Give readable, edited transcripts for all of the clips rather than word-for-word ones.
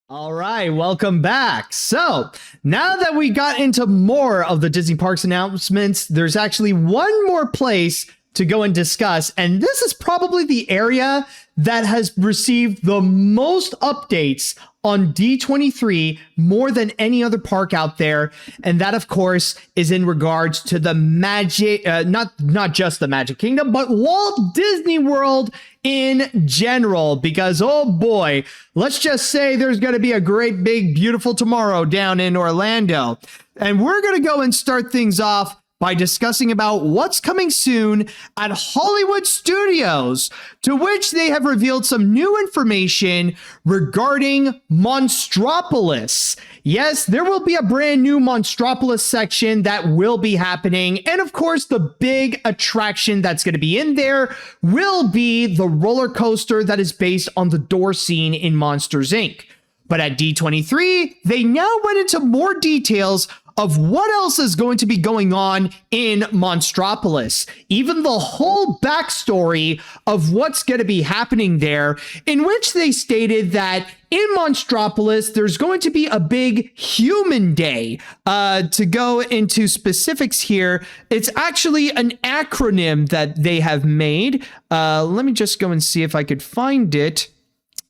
All right, welcome back. So now that we got into more of the Disney Parks announcements, there's actually one more place to go and discuss. And this is probably the area that has received the most updates on D23 more than any other park out there. And that, of course, is in regards to the Magic, not just the Magic Kingdom, but Walt Disney World in general. Because, oh boy, let's just say there's going to be a great, big, beautiful tomorrow down in Orlando. And we're going to go and start things off by discussing about what's coming soon at Hollywood Studios, to which they have revealed some new information regarding Monstropolis. Yes, there will be a brand new Monstropolis section that will be happening. And of course, the big attraction that's going to be in there will be the roller coaster that is based on the door scene in Monsters, Inc. But at D23, they now went into more details of what else is going to be going on in Monstropolis, even the whole backstory of what's going to be happening there, in which they stated that in Monstropolis, there's going to be a big human day. To go into specifics here, it's actually an acronym that they have made. Let me just go and see if I could find it.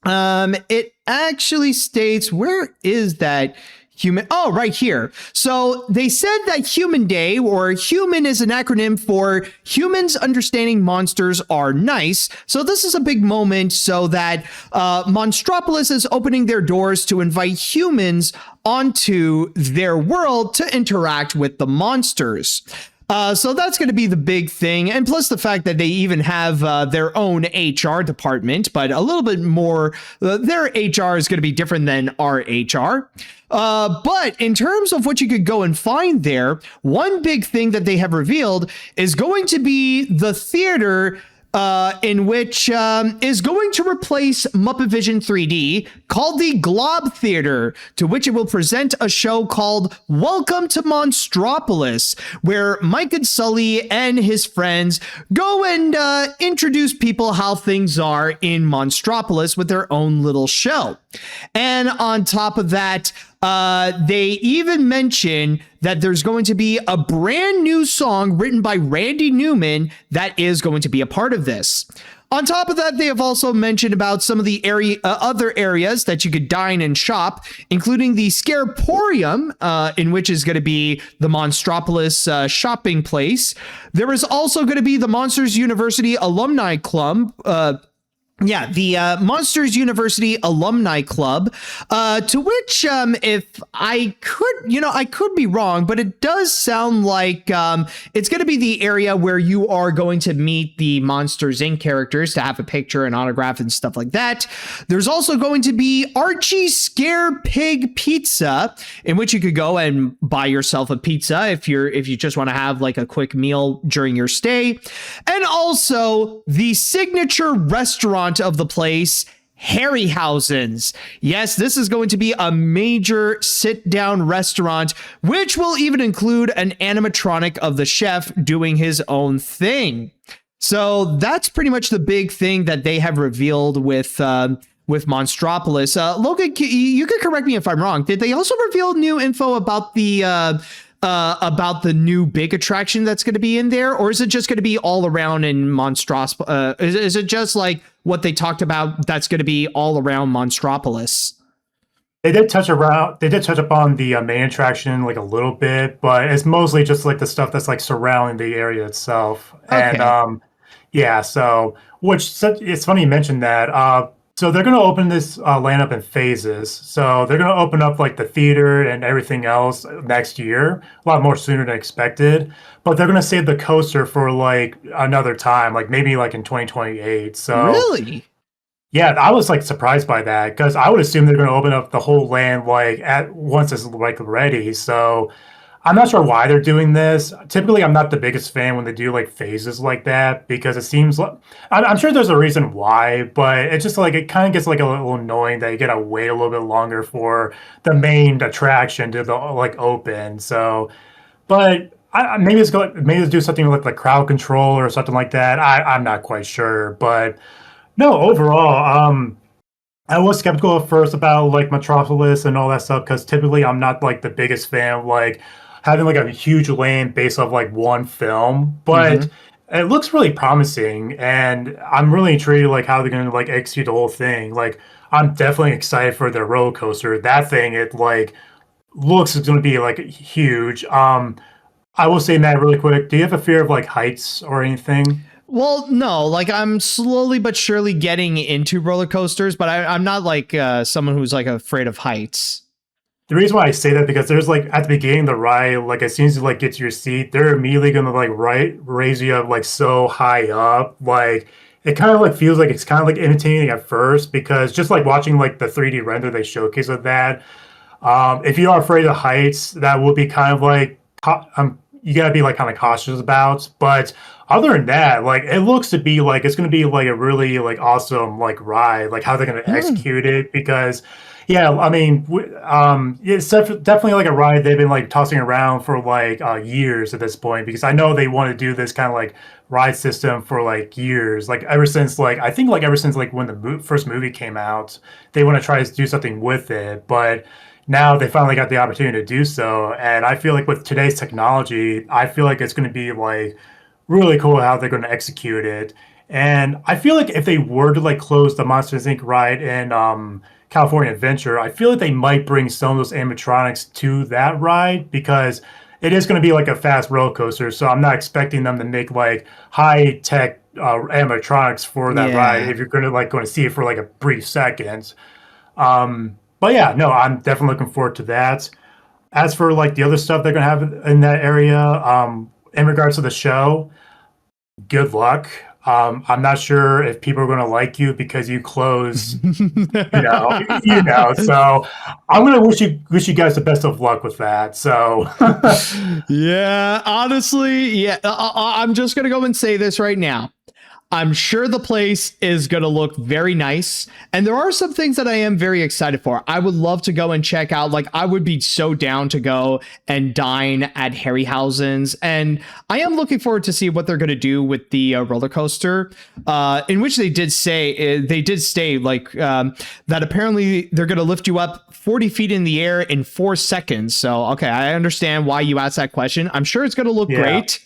It actually states, where is that? Human. Oh, right here. So they said that Human Day, or human, is an acronym for humans understanding monsters are nice. So this is a big moment so that Monstropolis is opening their doors to invite humans onto their world to interact with the monsters. So that's going to be the big thing. And plus the fact that they even have their own HR department, but a little bit more, their HR is going to be different than our HR. But in terms of what you could go and find there, one big thing that they have revealed is going to be the theater in which is going to replace Muppet Vision 3D, called the Glob Theater, to which it will present a show called Welcome to Monstropolis, where Mike and Sully and his friends go and introduce people how things are in Monstropolis with their own little show. And on top of that, they even mention that there's going to be a brand new song written by Randy Newman that is going to be a part of this. On top of that, they have also mentioned about some of the other areas that you could dine and shop, including the Scareporium, in which is going to be the Monstropolis shopping place. There is also going to be the Monsters University Alumni Club, the Monsters University Alumni Club, to which, if I could, I could be wrong, but it does sound like it's going to be the area where you are going to meet the Monsters, Inc. characters to have a picture and autograph and stuff like that. There's also going to be Archie's Scare Pig Pizza, in which you could go and buy yourself a pizza if you just want to have like a quick meal during your stay. And also the signature restaurant of the place, Harryhausen's. Yes, this is going to be a major sit-down restaurant, which will even include an animatronic of the chef doing his own thing. So that's pretty much the big thing that they have revealed with Monstropolis. Logan, you could correct me if I'm wrong. Did they also reveal new info about the new big attraction that's going to be in there, or is it just going to be all around in Monstropolis? Is it just like what they talked about that's going to be all around Monstropolis? They did touch upon the main attraction like a little bit, but it's mostly just like the stuff that's like surrounding the area itself. Okay. And it's funny you mentioned that. So they're going to open this lineup in phases. So they're going to open up like the theater and everything else next year, a lot more sooner than expected. But they're going to save the coaster for like another time, like maybe like in 2028. So really, yeah, I was like surprised by that because I would assume they're going to open up the whole land like at once it's like ready. So I'm not sure why they're doing this. Typically, I'm not the biggest fan when they do like phases like that because it seems like I'm sure there's a reason why, but it's just like it kind of gets like a little annoying that you gotta wait a little bit longer for the main attraction to like open. So, but maybe it's do something with like crowd control or something like that. I'm not quite sure, but no, overall, I was skeptical at first about like Metropolis and all that stuff because typically I'm not like the biggest fan of like having like a huge land based off like one film, but Hmm. it looks really promising, and I'm really intrigued like how they're gonna like execute the whole thing. Like I'm definitely excited for their roller coaster. That thing, it like looks is gonna be like huge. I will say, Matt, really quick, do you have a fear of like heights or anything? Well, no, like I'm slowly but surely getting into roller coasters, but I'm not like someone who's like afraid of heights. The reason why I say that because there's like at the beginning of the ride, like as soon as you like get to your seat, they're immediately gonna like raise you up like so high up. Like it kind of like feels like it's kind of like imitating at first because just like watching like the 3D render they showcase of that. If you are afraid of heights, that would be kind of like you gotta be like kind of cautious about. But other than that, like it looks to be like it's gonna be like a really like awesome like ride, like how they're gonna Hmm. execute it because. Yeah, I mean, it's definitely like a ride they've been like tossing around for like years at this point because I know they want to do this kind of like ride system for like years, like ever since like I think like ever since like when the first movie came out, they want to try to do something with it, but now they finally got the opportunity to do so, and I feel like with today's technology, I feel like it's going to be like really cool how they're going to execute it. And I feel like if they were to like close the Monsters Inc. ride in California Adventure, I feel like they might bring some of those animatronics to that ride because it is going to be like a fast roller coaster. So I'm not expecting them to make like high tech animatronics for that ride Yeah. if you're going to see it for like a brief second. But yeah, no, I'm definitely looking forward to that. As for like the other stuff they're going to have in that area, in regards to the show, good luck. I'm not sure if people are going to like you because you close, So I'm going to wish you guys the best of luck with that. So Yeah, honestly, yeah. I'm just gonna go and say this right now. I'm sure the place is going to look very nice. And there are some things that I am very excited for. I would love to go and check out. Like, I would be so down to go and dine at Harryhausen's. And I am looking forward to see what they're going to do with the roller coaster, in which they did say, like, that apparently they're going to lift you up 40 feet in the air in 4 seconds. So, okay, I understand why you asked that question. I'm sure it's going to look yeah, great.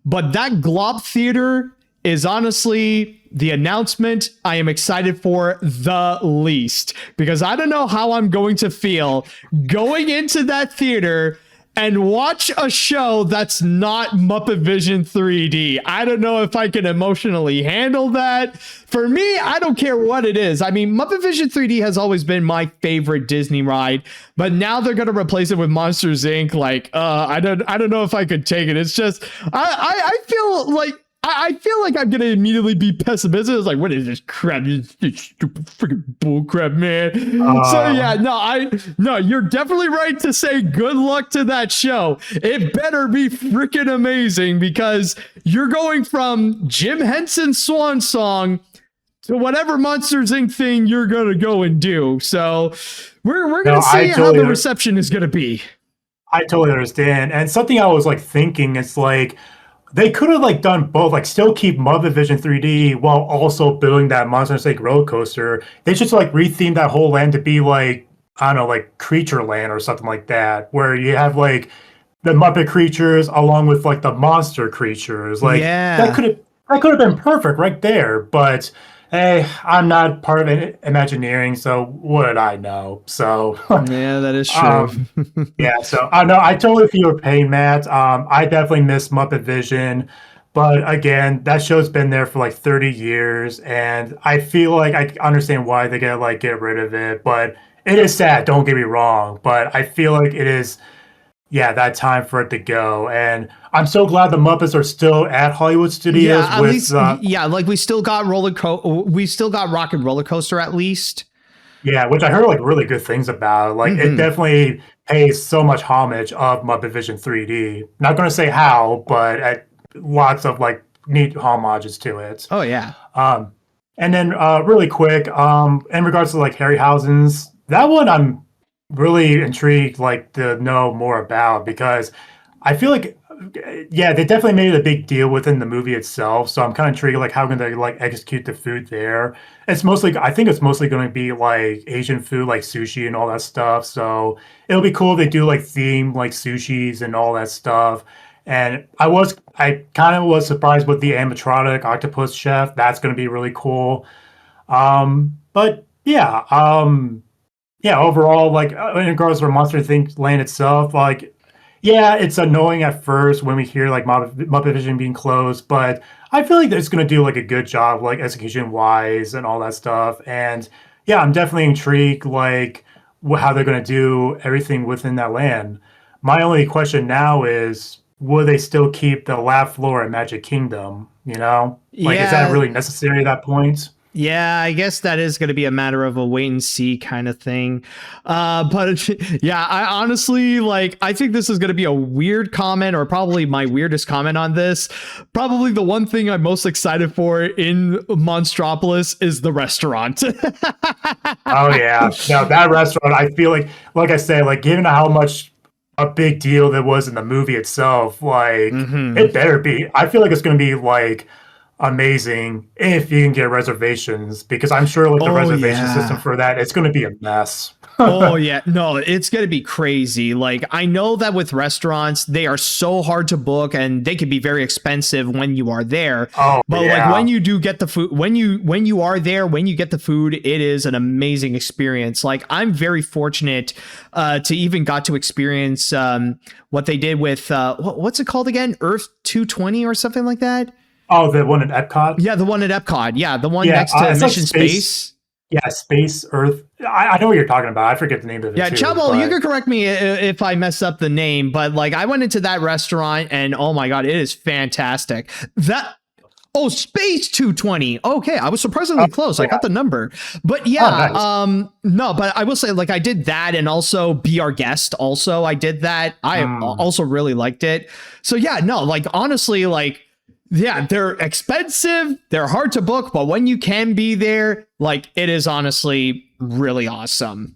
But that Glob Theater is honestly the announcement I am excited for the least because I don't know how I'm going to feel going into that theater and watch a show that's not Muppet Vision 3D. I don't know if I can emotionally handle that. For me, I don't care what it is. I mean, Muppet Vision 3D has always been my favorite Disney ride, but now they're gonna replace it with Monsters Inc. Like, I don't know if I could take it. It's just, I feel like I feel like I'm gonna immediately be pessimistic. It's like, what is this crap? This stupid freaking bullcrap, man. So yeah, uh, no, you're definitely right to say good luck to that show. It better be freaking amazing because you're going from Jim Henson's swan song to whatever Monsters Inc. thing you're gonna go and do. So we're no, gonna see how the reception is gonna be. I totally understand. And something I was like thinking, it's like they could have like done both, like still keep Muppet Vision 3D while also building that Monsters Inc. roller coaster. They just like retheme that whole land to be like I don't know, like Creature Land or something like that, where you have like the Muppet creatures along with like the monster creatures. Like Yeah. that could have been perfect right there. But hey, I'm not part of Imagineering, so what did I know? So Yeah, that is true. um, yeah, so I know I totally feel your pain, Matt. I definitely miss Muppet Vision, but again, that show's been there for like 30 years, and I feel like I understand why they gotta like get rid of it. But it is sad. Don't get me wrong, but I feel like it is, yeah, that time for it to go. And I'm so glad the Muppets are still at Hollywood Yeah, Studios at with, least yeah, like we still got Rock and Roller Coaster at least. yeah, which I heard like really good things about. Like it Hmm. definitely pays so much homage of Muppet Vision 3D. Not going to say how, but lots of like neat homages to it. Oh yeah. Um, and then really quick, in regards to like Harryhausen's, that one I'm really intrigued like to know more about because I feel like yeah, they definitely made it a big deal within the movie itself. So I'm kind of intrigued, like how can they like execute the food there? It's mostly, I think it's mostly going to be like Asian food, like sushi and all that stuff. So it'll be cool if they do like themed like sushis and all that stuff. And I kind of was surprised with the animatronic octopus chef. That's going to be really cool. But yeah, yeah, overall, like when it goes for Monster Think Land itself, like yeah, it's annoying at first when we hear like Muppet Vision being closed, but I feel like it's going to do like a good job, like execution wise and all that stuff. And yeah, I'm definitely intrigued, like how they're going to do everything within that land. My only question now is, will they still keep the lab floor at Magic Kingdom? You know, like is that Yeah. really necessary at that point? Yeah, I guess that is going to be a matter of a wait and see kind of thing. But yeah, I honestly like, I think this is going to be a weird comment, or probably my weirdest comment on this. Probably the one thing I'm most excited for in Monstropolis is the restaurant. Oh yeah, no, that restaurant. I feel like I say, like given how much a big deal that was in the movie itself, like Hmm. it better be. I feel like it's going to be like amazing if you can get reservations, because I'm sure like the Oh, reservation system yeah. for that, it's going to be a mess. Oh yeah, no, it's gonna be crazy. Like I know that with restaurants, they are so hard to book and they can be very expensive when you are there. Oh But like when yeah. you do get the food, when you are there, when you get the food, it is an amazing experience. Like I'm very fortunate to even got to experience what they did with what's it called again? Earth 220 or something like that. Oh, the one in Epcot. Yeah, the one at Epcot. Yeah, the one Yeah, next to it's like Mission Space. Yeah, Space Earth. I know what you're talking about. I forget the name of it Yeah, too. Chabo, you But can correct me if I mess up the name, but like I went into that restaurant and oh my god, it is fantastic. That Space 220. Okay, I was surprisingly close. I yeah. got the number. But Oh, yeah, nice. no, but I will say like I did that and also Be Our Guest also. I did that. I also really liked it. So yeah, no, like honestly like yeah, they're expensive, they're hard to book, but when you can be there, like it is honestly really awesome.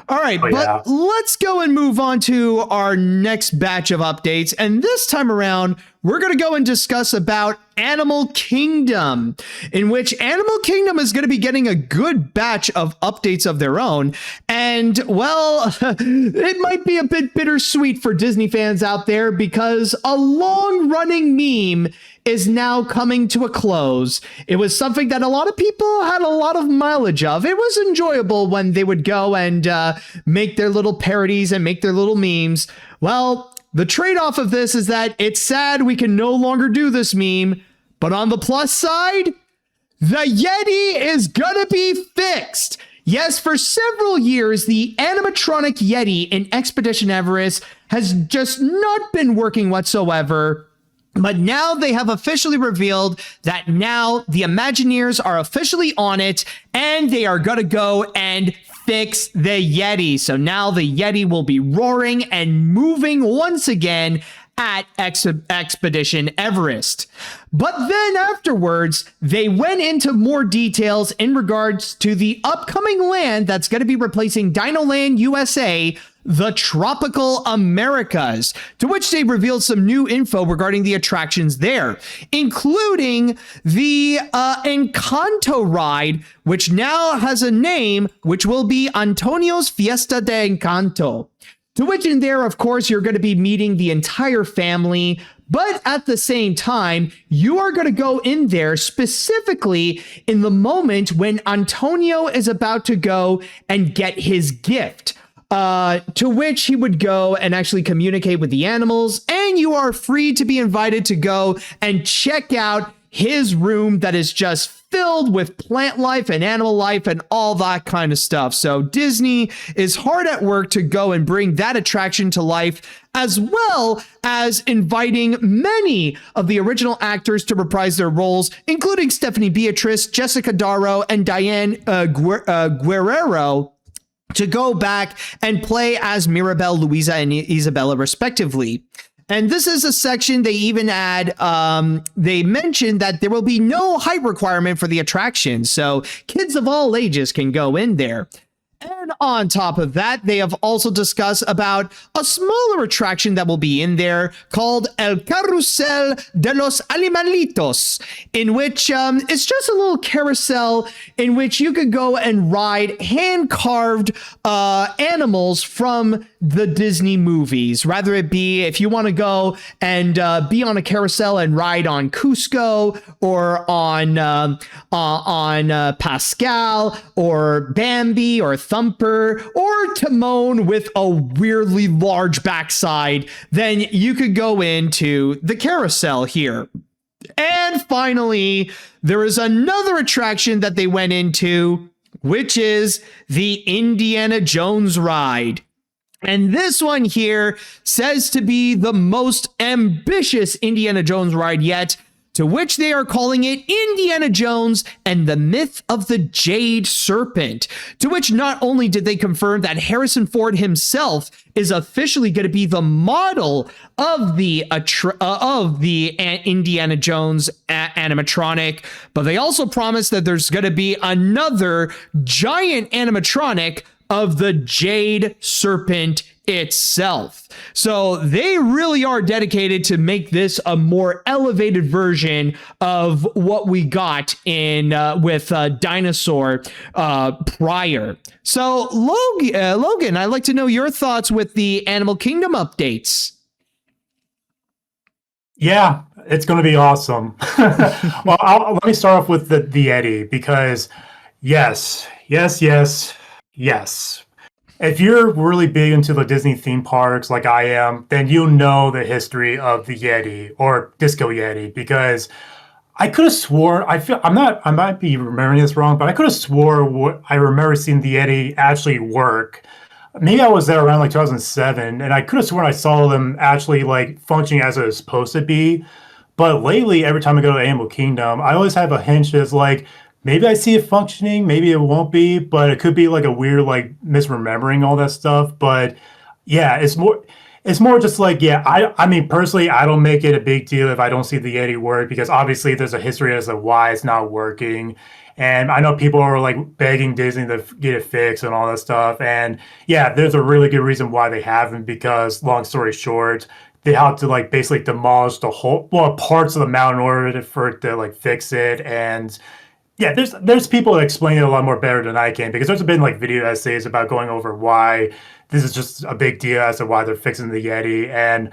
All right, Oh yeah. but let's go and move on to our next batch of updates. And this time around, we're going to go and discuss about Animal Kingdom, in which Animal Kingdom is going to be getting a good batch of updates of their own. And well, it might be a bit bittersweet for Disney fans out there because a long running meme is now coming to a close. It was something that a lot of people had a lot of mileage of. It was enjoyable when they would go and make their little parodies and make their little memes. Well, the trade-off of this is that it's sad we can no longer do this meme, but on the plus side, the Yeti is gonna be fixed. Yes, for several years, the animatronic Yeti in Expedition Everest has just not been working whatsoever. But now they have officially revealed that now the Imagineers are officially on it and they are going to go and fix the Yeti. So now the Yeti will be roaring and moving once again at Expedition Everest. But then afterwards, they went into more details in regards to the upcoming land that's going to be replacing Dino Land USA, the Tropical Americas, to which they revealed some new info regarding the attractions there, including the Encanto ride, which now has a name, which will be Antonio's Fiesta de Encanto. To which in there, of course, you're going to be meeting the entire family, but at the same time, you are going to go in there specifically in the moment when Antonio is about to go and get his gift. To which he would go and actually communicate with the animals, and you are free to be invited to go and check out his room that is just filled with plant life and animal life and all that kind of stuff. So Disney is hard at work to go and bring that attraction to life, as well as inviting many of the original actors to reprise their roles, including Stephanie Beatrice, Jessica Darrow, and Diane Guerrero, to go back and play as Mirabelle, Louisa, and Isabella, respectively. And this is a section they even add, they mentioned that there will be no height requirement for the attraction, so kids of all ages can go in there. And on top of that, they have also discussed about a smaller attraction that will be in there called El Carrusel de los Animalitos, in which it's just a little carousel in which you could go and ride hand-carved animals from the Disney movies. Rather it be if you want to go and be on a carousel and ride on Cusco or on Pascal or Bambi or Thumper or Timon with a weirdly large backside, then you could go into the carousel here. And finally, there is another attraction that they went into, which is the Indiana Jones ride. And this one here says to be the most ambitious Indiana Jones ride yet, to which they are calling it Indiana Jones and the Myth of the Jade Serpent, to which not only did they confirm that Harrison Ford himself is officially going to be the model of the Indiana Jones animatronic, but they also promised that there's going to be another giant animatronic of the Jade Serpent itself. So they really are dedicated to make this a more elevated version of what we got in with Dinosaur prior. So Logan, I'd like to know your thoughts with the Animal Kingdom updates. Yeah, it's going to be awesome. Well, let me start off with the Yeti, because yes. If you're really big into the Disney theme parks like I am, then you know the history of the Yeti or Disco Yeti, because I could have swore, I might be remembering this wrong, but I could have swore I remember seeing the Yeti actually work. Maybe I was there around like 2007, and I could have sworn I saw them actually like functioning as it was supposed to be. But lately, every time I go to Animal Kingdom, I always have a hunch that's like, maybe I see it functioning, maybe it won't be, but it could be like a weird, like misremembering all that stuff. But yeah, it's more just like, yeah, I mean, personally, I don't make it a big deal if I don't see the Yeti work, because obviously there's a history as to why it's not working. And I know people are like begging Disney to get it fixed and all that stuff. And yeah, there's a really good reason why they haven't, because long story short, they have to like basically demolish the whole, well, parts of the mountain in order for it to like fix it. And yeah, there's people that explain it a lot more better than I can, because there's been like video essays about going over why this is just a big deal as to why they're fixing the Yeti, and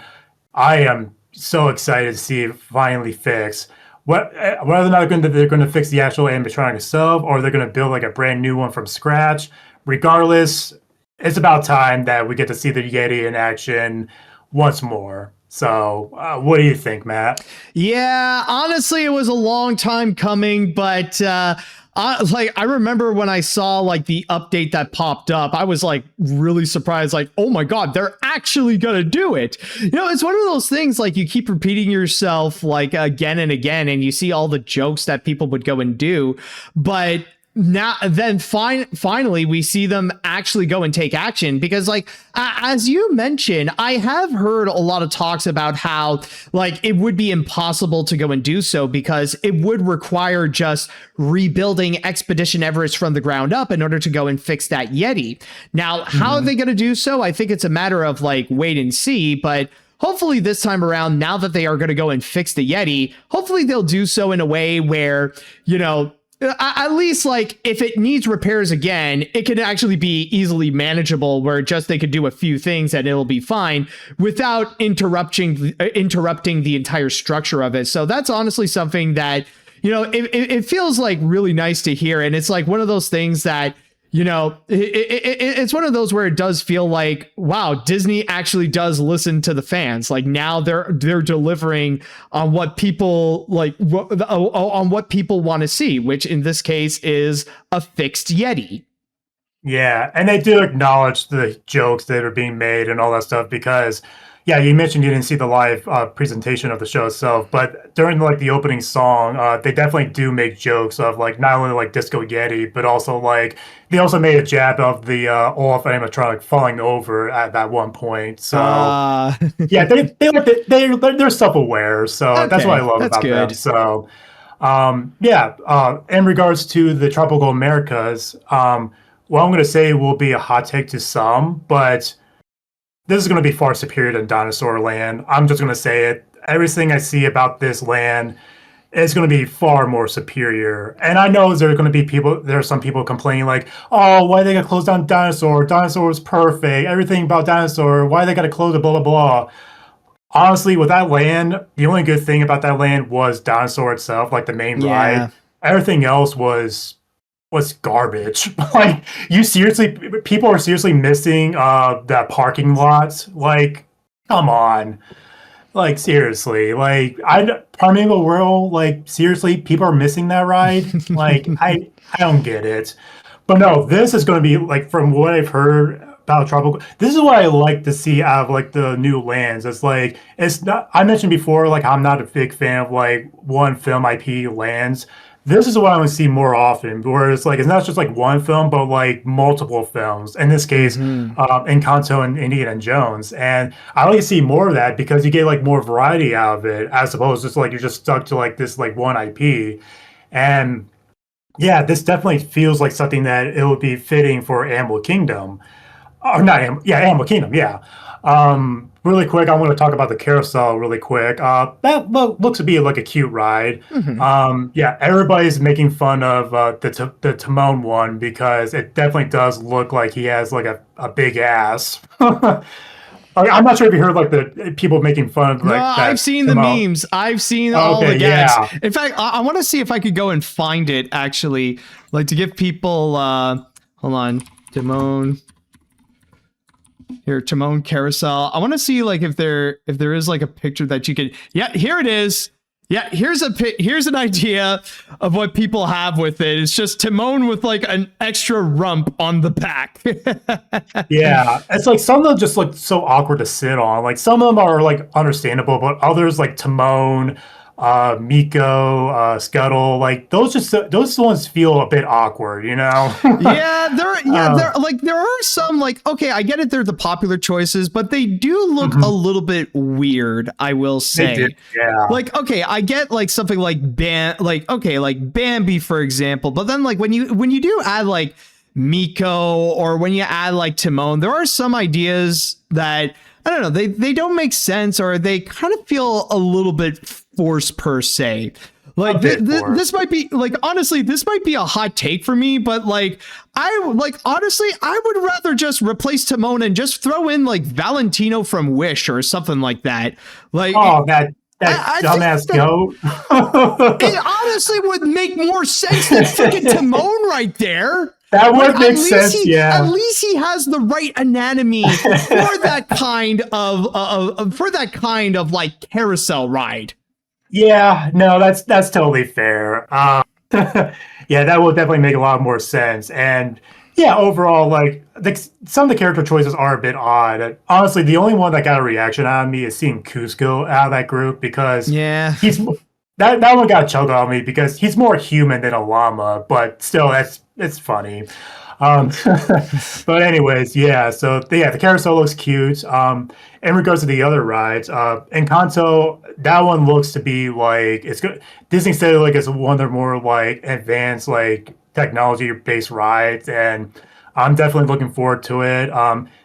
I am so excited to see it finally fixed. Whether or not they're going to fix the actual animatronic itself, or they're going to build like a brand new one from scratch. Regardless, it's about time that we get to see the Yeti in action once more. So what do you think, Matt? Yeah, honestly, it was a long time coming, but I remember when I saw like the update that popped up, I was like really surprised, like, oh my God, they're actually gonna do it. You know, it's one of those things like you keep repeating yourself like again and again, and you see all the jokes that people would go and do, but finally we see them actually go and take action, because like as you mentioned, I have heard a lot of talks about how like it would be impossible to go and do so, because it would require just rebuilding Expedition Everest from the ground up in order to go and fix that Yeti. Now, how are they going to do so? I think it's a matter of like wait and see, but hopefully this time around, now that they are going to go and fix the Yeti, hopefully they'll do so in a way where, you know, at least like if it needs repairs again, it can actually be easily manageable, where just they could do a few things and it'll be fine without interrupting the entire structure of it. So that's honestly something that, you know, it feels like really nice to hear. And it's like one of those things that, you know, it's one of those where it does feel like, wow, Disney actually does listen to the fans. Like now they're delivering on what people like, on what people want to see, which in this case is a fixed Yeti. Yeah, and they do acknowledge the jokes that are being made and all that stuff, because yeah, you mentioned you didn't see the live presentation of the show itself, but during like the opening song, they definitely do make jokes of like not only like Disco Yeti, but also like they also made a jab of the Olaf animatronic falling over at that one point. So yeah, they're self-aware, so okay, that's what I love about them. So in regards to the Tropical Americas, well, I'm going to say will be a hot take to some, but this is going to be far superior than Dinosaur Land. I'm just going to say it. Everything I see about this land is going to be far more superior. And I know there are going to be people, there are some people complaining like, oh, why they got to close down Dinosaur? Dinosaur was perfect. Everything about Dinosaur. Why they got to close it, blah, blah, blah. Honestly, with that land, the only good thing about that land was Dinosaur itself, like the main ride. Everything else was garbage. Like you seriously, people are seriously missing that parking lot. Like, come on. Like seriously, like Primeval World, like seriously, people are missing that ride. Like I don't get it. But no, this is going to be like from what I've heard about Tropical. This is what I like to see out of like the new lands. It's like it's not. I mentioned before, like I'm not a big fan of like one film IP lands. This is what I want to see more often, where it's like it's not just like one film, but like multiple films. In this case, Encanto and Indiana Jones, and I like to see more of that because you get like more variety out of it, as opposed to just like you're just stuck to like this like one IP. And yeah, this definitely feels like something that it would be fitting for Animal Kingdom, or not? Animal Kingdom, yeah. Really quick, I want to talk about the carousel really quick. That looks to be like a cute ride. Yeah, everybody's making fun of the Timon one because it definitely does look like he has like a big ass. I'm not sure if you heard like the people making fun of like that. I've seen Timon. The memes. I've seen all the gags. Yeah. In fact, I want to see if I could go and find it actually, like to give people. Hold on, Timon. Here, Timon carousel. I want to see like if there is like a picture that you could. Yeah, here it is. Yeah, here's an idea of what people have with it. It's just Timon with like an extra rump on the back. Yeah, it's like some of them just look so awkward to sit on. Like some of them are like understandable, but others like Timon, Miko, Scuttle, like those ones feel a bit awkward, you know? There are some like, okay, I get it, they're the popular choices, but they do look a little bit weird, I will say. They did, yeah. Like, okay, I get like something like like Bambi, for example, but then like when you do add like Miko or when you add like Timon, there are some ideas that I don't know, they don't make sense or they kind of feel a little bit forced per se. Like this might be like, honestly, this might be a hot take for me, but like honestly, I would rather just replace Timon and just throw in like Valentino from Wish or something like that. Like, oh, that dumbass goat. It honestly would make more sense than freaking Timon right there. That would make sense, yeah. At least he has the right anatomy for that kind of like carousel ride. Yeah, no, that's totally fair. Yeah, that will definitely make a lot more sense. And yeah, overall, like some of the character choices are a bit odd. Honestly, the only one that got a reaction out of me is seeing Cusco out of that group because he's that one got choked on me because he's more human than a llama, but still, it's funny. But anyways, yeah. So the carousel looks cute. In regards to the other rides, Encanto, that one looks to be like it's good. Disney said like it's one of their more like advanced like technology based rides, and I'm definitely looking forward to it.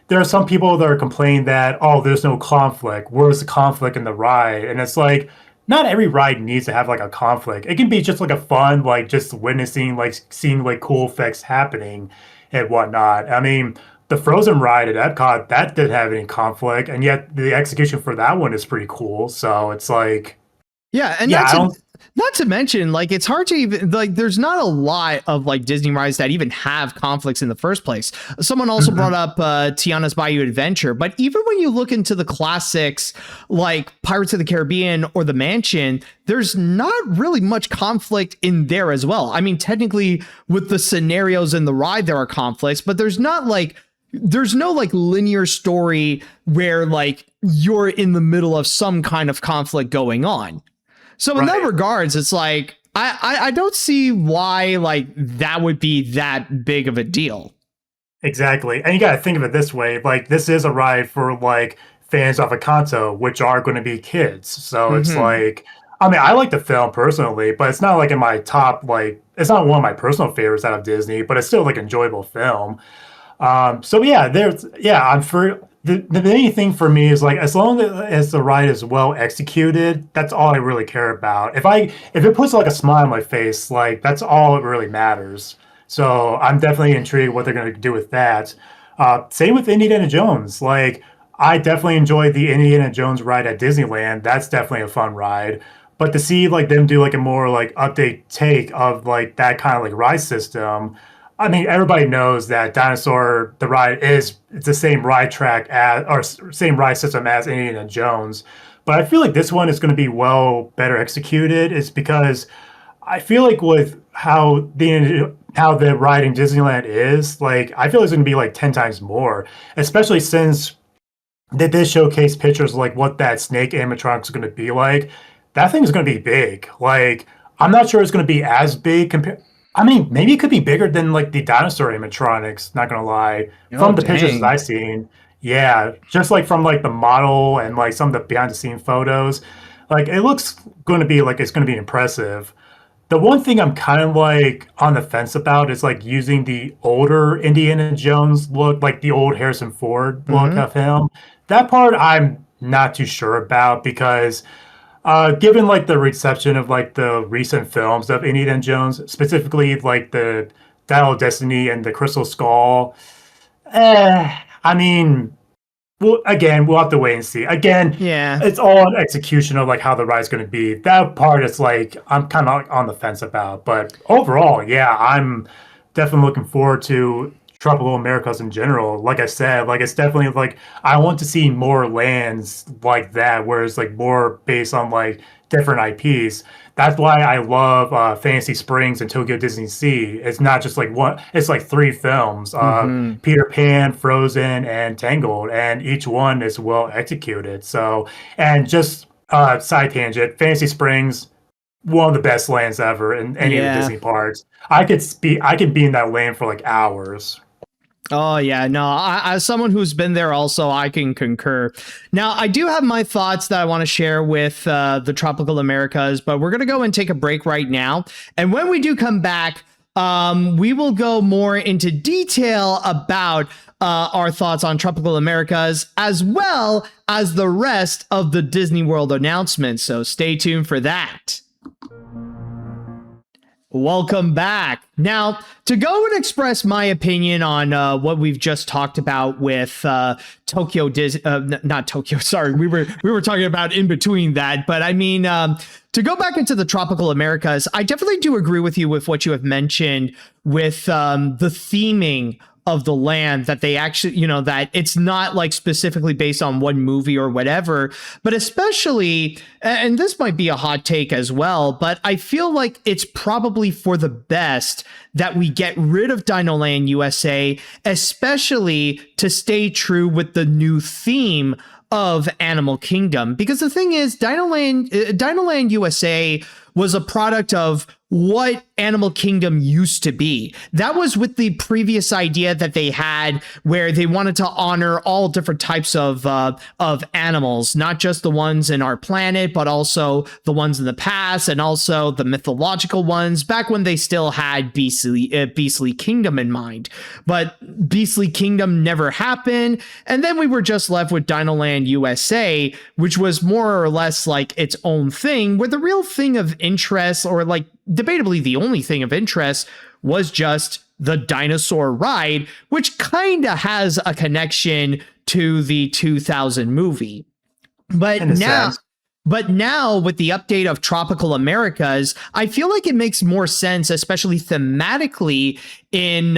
There are some people that are complaining that there's no conflict. Where's the conflict in the ride? And it's like, not every ride needs to have like a conflict. It can be just like a fun, like just witnessing, like seeing like cool effects happening and whatnot. I mean, the Frozen ride at Epcot, that didn't have any conflict, and yet the execution for that one is pretty cool. So it's like, not to mention, like, it's hard to even, like, there's not a lot of, like, Disney rides that even have conflicts in the first place. Someone also brought up Tiana's Bayou Adventure, but even when you look into the classics, like Pirates of the Caribbean or The Mansion, there's not really much conflict in there as well. I mean, technically, with the scenarios in the ride, there are conflicts, but there's no like linear story where like you're in the middle of some kind of conflict going on. So in that regards, it's like, I don't see why like that would be that big of a deal. Exactly. And you got to think of it this way. Like, this is a ride for like fans of Encanto, which are going to be kids. So it's like, I mean, I like the film personally, but it's not like in my top like it's not one of my personal favorites out of Disney, but it's still like enjoyable film. So yeah, I'm for the main thing for me is like as long as the ride is well executed, that's all I really care about. If it puts like a smile on my face, like that's all it really matters. So I'm definitely intrigued what they're going to do with that. Same with Indiana Jones. Like I definitely enjoyed the Indiana Jones ride at Disneyland. That's definitely a fun ride. But to see like them do like a more like update take of like that kind of like ride system, I mean, everybody knows that Dinosaur the ride it's the same ride track as or same ride system as Indiana Jones. But I feel like this one is going to be well better executed. It's because I feel like with how the ride in Disneyland is, like I feel like it's going to be like 10 times more, especially since they did showcase pictures of, like what that snake animatronic is going to be like. That thing is going to be big. Like I'm not sure it's going to be as big compared. I mean, maybe it could be bigger than like the dinosaur animatronics. Not gonna lie, Oh, from the pictures that dang. I've seen, yeah, just like from like the model and like some of the behind the scene photos, like it looks going to be like it's going to be impressive. The one thing I'm kind of like on the fence about is like using the older Indiana Jones look, like the old Harrison Ford look Mm-hmm. of him. That part I'm not too sure about because given like the reception of like the recent films of Indiana Jones, specifically like the Dial of Destiny and the Crystal Skull, I mean, we'll have to wait and see. Again, Yeah. it's all an execution of like how the ride's going to be. That part is like I'm kind of on the fence about, but overall, yeah, I'm definitely looking forward to tropical Americas in general. Like I said, like it's definitely like I want to see more lands like that, where it's like more based on like different IPs. That's why I love Fantasy Springs and Tokyo Disney Sea. It's not just like one; it's like three films: Mm-hmm. Peter Pan, Frozen, and Tangled, and each one is well executed. So, and just side tangent, Fantasy Springs, one of the best lands ever in any of the Yeah. Disney parks. I could be in that land for like hours. Oh yeah, no. As someone who's been there, also I can concur. Now, I do have my thoughts that I want to share with the tropical Americas, but we're gonna go and take a break right now. And when we do come back, we will go more into detail about our thoughts on tropical Americas, as well as the rest of the Disney World announcements. So stay tuned for that. Welcome back. Now, to go and express my opinion on what we've just talked about with Tokyo Disney, not Tokyo. Sorry, we were talking about in between that, but I mean, to go back into the tropical Americas, I definitely do agree with you with what you have mentioned with the theming of the land, that they actually, that it's not like specifically based on one movie or whatever, but especially, and this might be a hot take as well, but I feel like it's probably for the best that we get rid of Dinoland USA, especially to stay true with the new theme of Animal Kingdom. Because the thing is, Dinoland USA was a product of what Animal Kingdom used to be. That was with the previous idea that they had, where they wanted to honor all different types of animals, not just the ones in our planet, but also the ones in the past, and also the mythological ones back when they still had Beastly Kingdom in mind. But Beastly Kingdom never happened, and then we were just left with Dinoland USA, which was more or less like its own thing, where the real thing of interest, or like debatably the only thing of interest, was just the dinosaur ride, which kind of has a connection to the 2000 movie. But In a now, sense. but now with the update of Tropical Americas, I feel like it makes more sense, especially thematically, in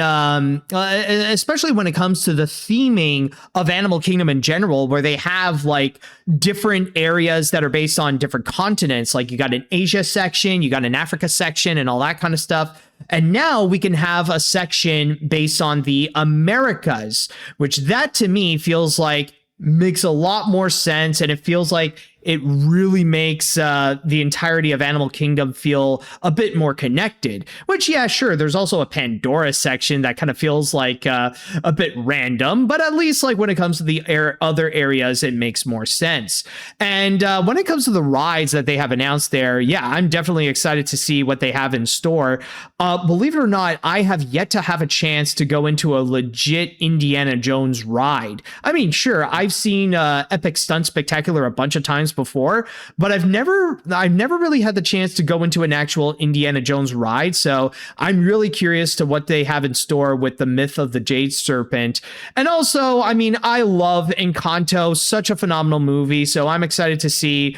especially when it comes to the theming of Animal Kingdom in general, where they have like different areas that are based on different continents. Like you got an Asia section, you got an Africa section, and all that kind of stuff. And now we can have a section based on the Americas, which that to me feels like makes a lot more sense, and it feels like it really makes the entirety of Animal Kingdom feel a bit more connected. Which, yeah, sure, there's also a Pandora section that kind of feels like a bit random, but at least like when it comes to the other areas, it makes more sense. And when it comes to the rides that they have announced there, yeah, I'm definitely excited to see what they have in store. Believe it or not, I have yet to have a chance to go into a legit Indiana Jones ride. I mean, sure, I've seen Epic Stunt Spectacular a bunch of times before, but I've never really had the chance to go into an actual Indiana Jones ride. So I'm really curious to what they have in store with the Myth of the Jade Serpent. And also, I mean, I love Encanto, such a phenomenal movie. So I'm excited to see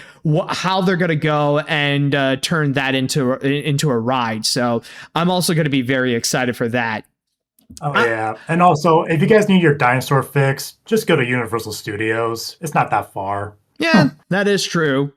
how they're going to go and turn that into a ride. So I'm also going to be very excited for that. Oh, yeah. And also, if you guys need your dinosaur fix, just go to Universal Studios. It's not that far. Yeah, that is true.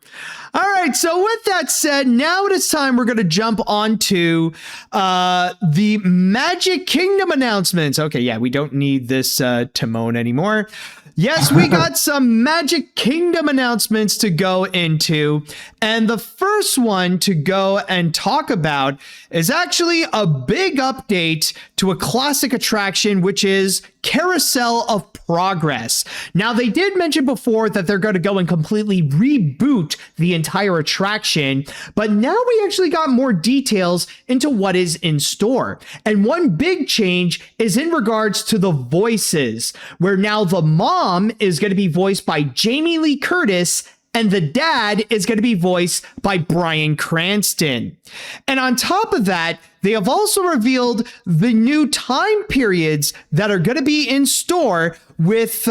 All right. So with that said, now it is time we're going to jump on to the Magic Kingdom announcements. Okay, yeah, we don't need this Timon anymore. Yes, we got some Magic Kingdom announcements to go into. And the first one to go and talk about is actually a big update to a classic attraction, which is Carousel of Progress. Now, they did mention before that they're going to go and completely reboot the entire attraction, but now we actually got more details into what is in store. And one big change is in regards to the voices, where now the mom is going to be voiced by Jamie Lee Curtis and the dad is going to be voiced by Bryan Cranston. And on top of that, they have also revealed the new time periods that are going to be in store with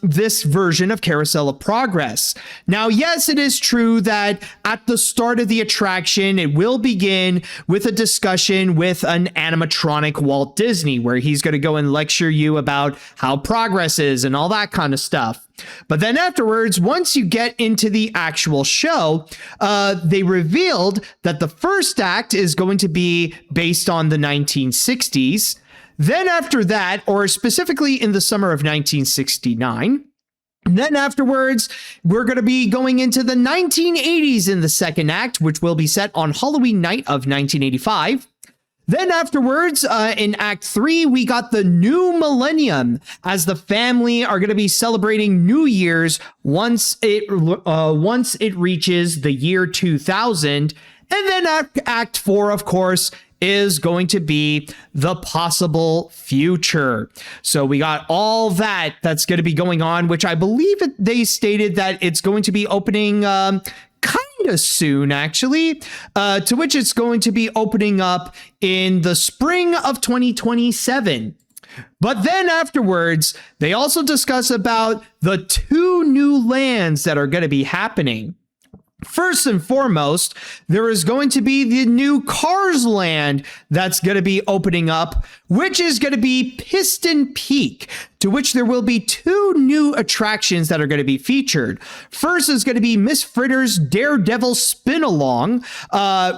this version of Carousel of Progress. Now, yes, it is true that at the start of the attraction, it will begin with a discussion with an animatronic Walt Disney, where he's going to go and lecture you about how progress is and all that kind of stuff. But then afterwards, once you get into the actual show, they revealed that the first act is going to be based on the 1960s. Then after that, or specifically in the summer of 1969, then afterwards, we're going to be going into the 1980s in the second act, which will be set on Halloween night of 1985. Then afterwards, in Act 3, we got the new millennium, as the family are going to be celebrating New Year's once it reaches the year 2000. And then Act 4, of course, is going to be the possible future. So we got all that's going to be going on, which I believe they stated that it's going to be opening kind of soon, actually, to which it's going to be opening up in the spring of 2027. But then afterwards, they also discuss about the 2 new lands that are going to be happening. First and foremost, there is going to be the new Cars Land that's going to be opening up, which is going to be Piston Peak, to which there will be 2 new attractions that are going to be featured. First is going to be Miss Fritter's Daredevil Spin-Along,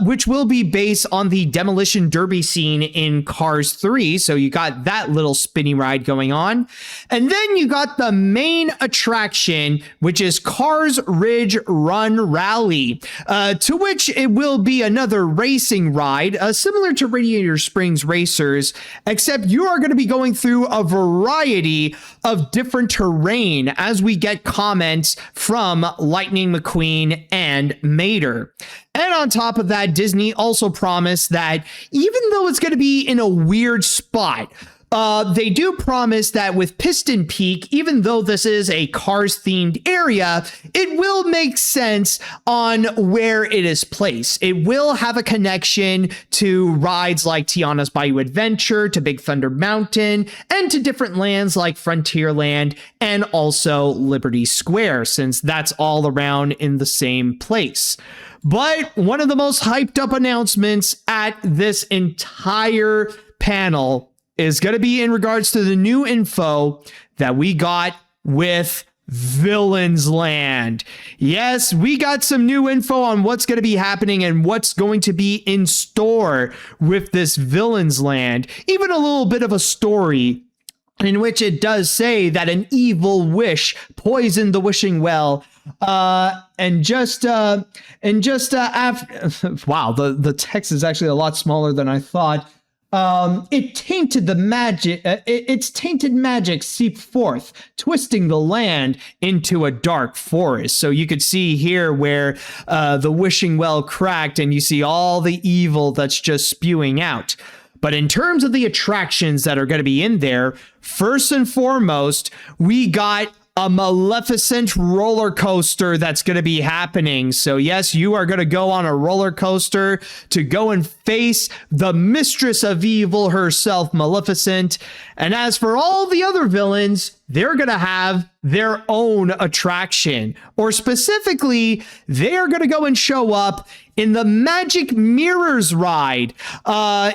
which will be based on the Demolition Derby scene in Cars 3. So you got that little spinny ride going on. And then you got the main attraction, which is Cars Ridge Run Rally, to which it will be another racing ride, similar to Radiator Springs Racers, except you are going to be going through a variety of different terrain as we get comments from Lightning McQueen and Mater. And on top of that, Disney also promised that even though it's going to be in a weird spot, they do promise that with Piston Peak, even though this is a Cars-themed area, it will make sense on where it is placed. It will have a connection to rides like Tiana's Bayou Adventure, to Big Thunder Mountain, and to different lands like Frontierland and also Liberty Square, since that's all around in the same place. But one of the most hyped up announcements at this entire panel is going to be in regards to the new info that we got with Villains Land. Yes, we got some new info on what's going to be happening and what's going to be in store with this Villains Land. Even a little bit of a story in which it does say that an evil wish poisoned the wishing well And just after, wow, the text is actually a lot smaller than I thought. Its tainted magic seeped forth, twisting the land into a dark forest. So you could see here where the wishing well cracked, and you see all the evil that's just spewing out. But in terms of the attractions that are going to be in there, first and foremost, we got a Maleficent roller coaster that's going to be happening. So yes, you are going to go on a roller coaster to go and face the mistress of evil herself, Maleficent. And as for all the other villains, they're going to have their own attraction, or specifically, they are going to go and show up in the Magic Mirrors ride,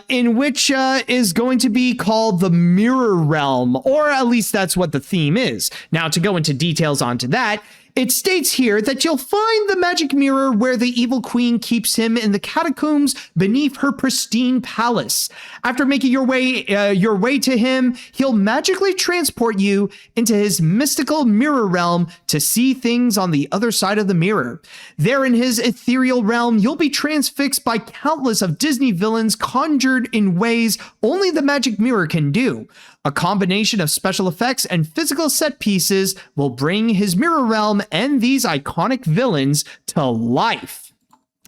in which is going to be called the Mirror Realm, or at least that's what the theme is. Now, to go into details onto that, it states here that you'll find the magic mirror where the evil queen keeps him in the catacombs beneath her pristine palace. After making your way to him, he'll magically transport you into his mystical mirror realm to see things on the other side of the mirror. There in his ethereal realm, you'll be transfixed by countless of Disney villains conjured in ways only the magic mirror can do. A combination of special effects and physical set pieces will bring his mirror realm and these iconic villains to life.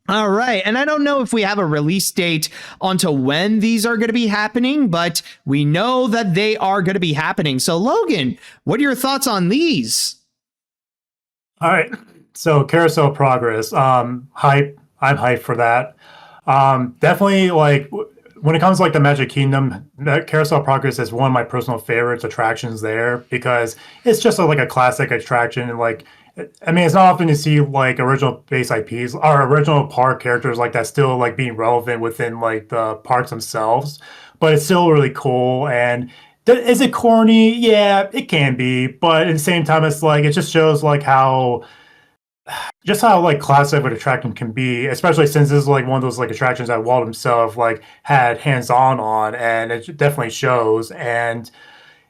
All right, and I don't know if we have a release date onto when these are going to be happening, but we know that they are going to be happening. So Logan, what are your thoughts on these? All right, so Carousel Progress, hype. I'm hyped for that. Definitely, like, when it comes to like the Magic Kingdom, Carousel Progress is one of my personal favorites attractions there, because it's just like a classic attraction. And like, I mean, it's not often to see like original base IPs or original park characters like that still like being relevant within like the parks themselves, but it's still really cool. And is it corny? Yeah, it can be, but at the same time, it's like, it just shows like how like classic of an attraction can be, especially since this is like one of those like attractions that Walt himself like had hands-on, and it definitely shows. And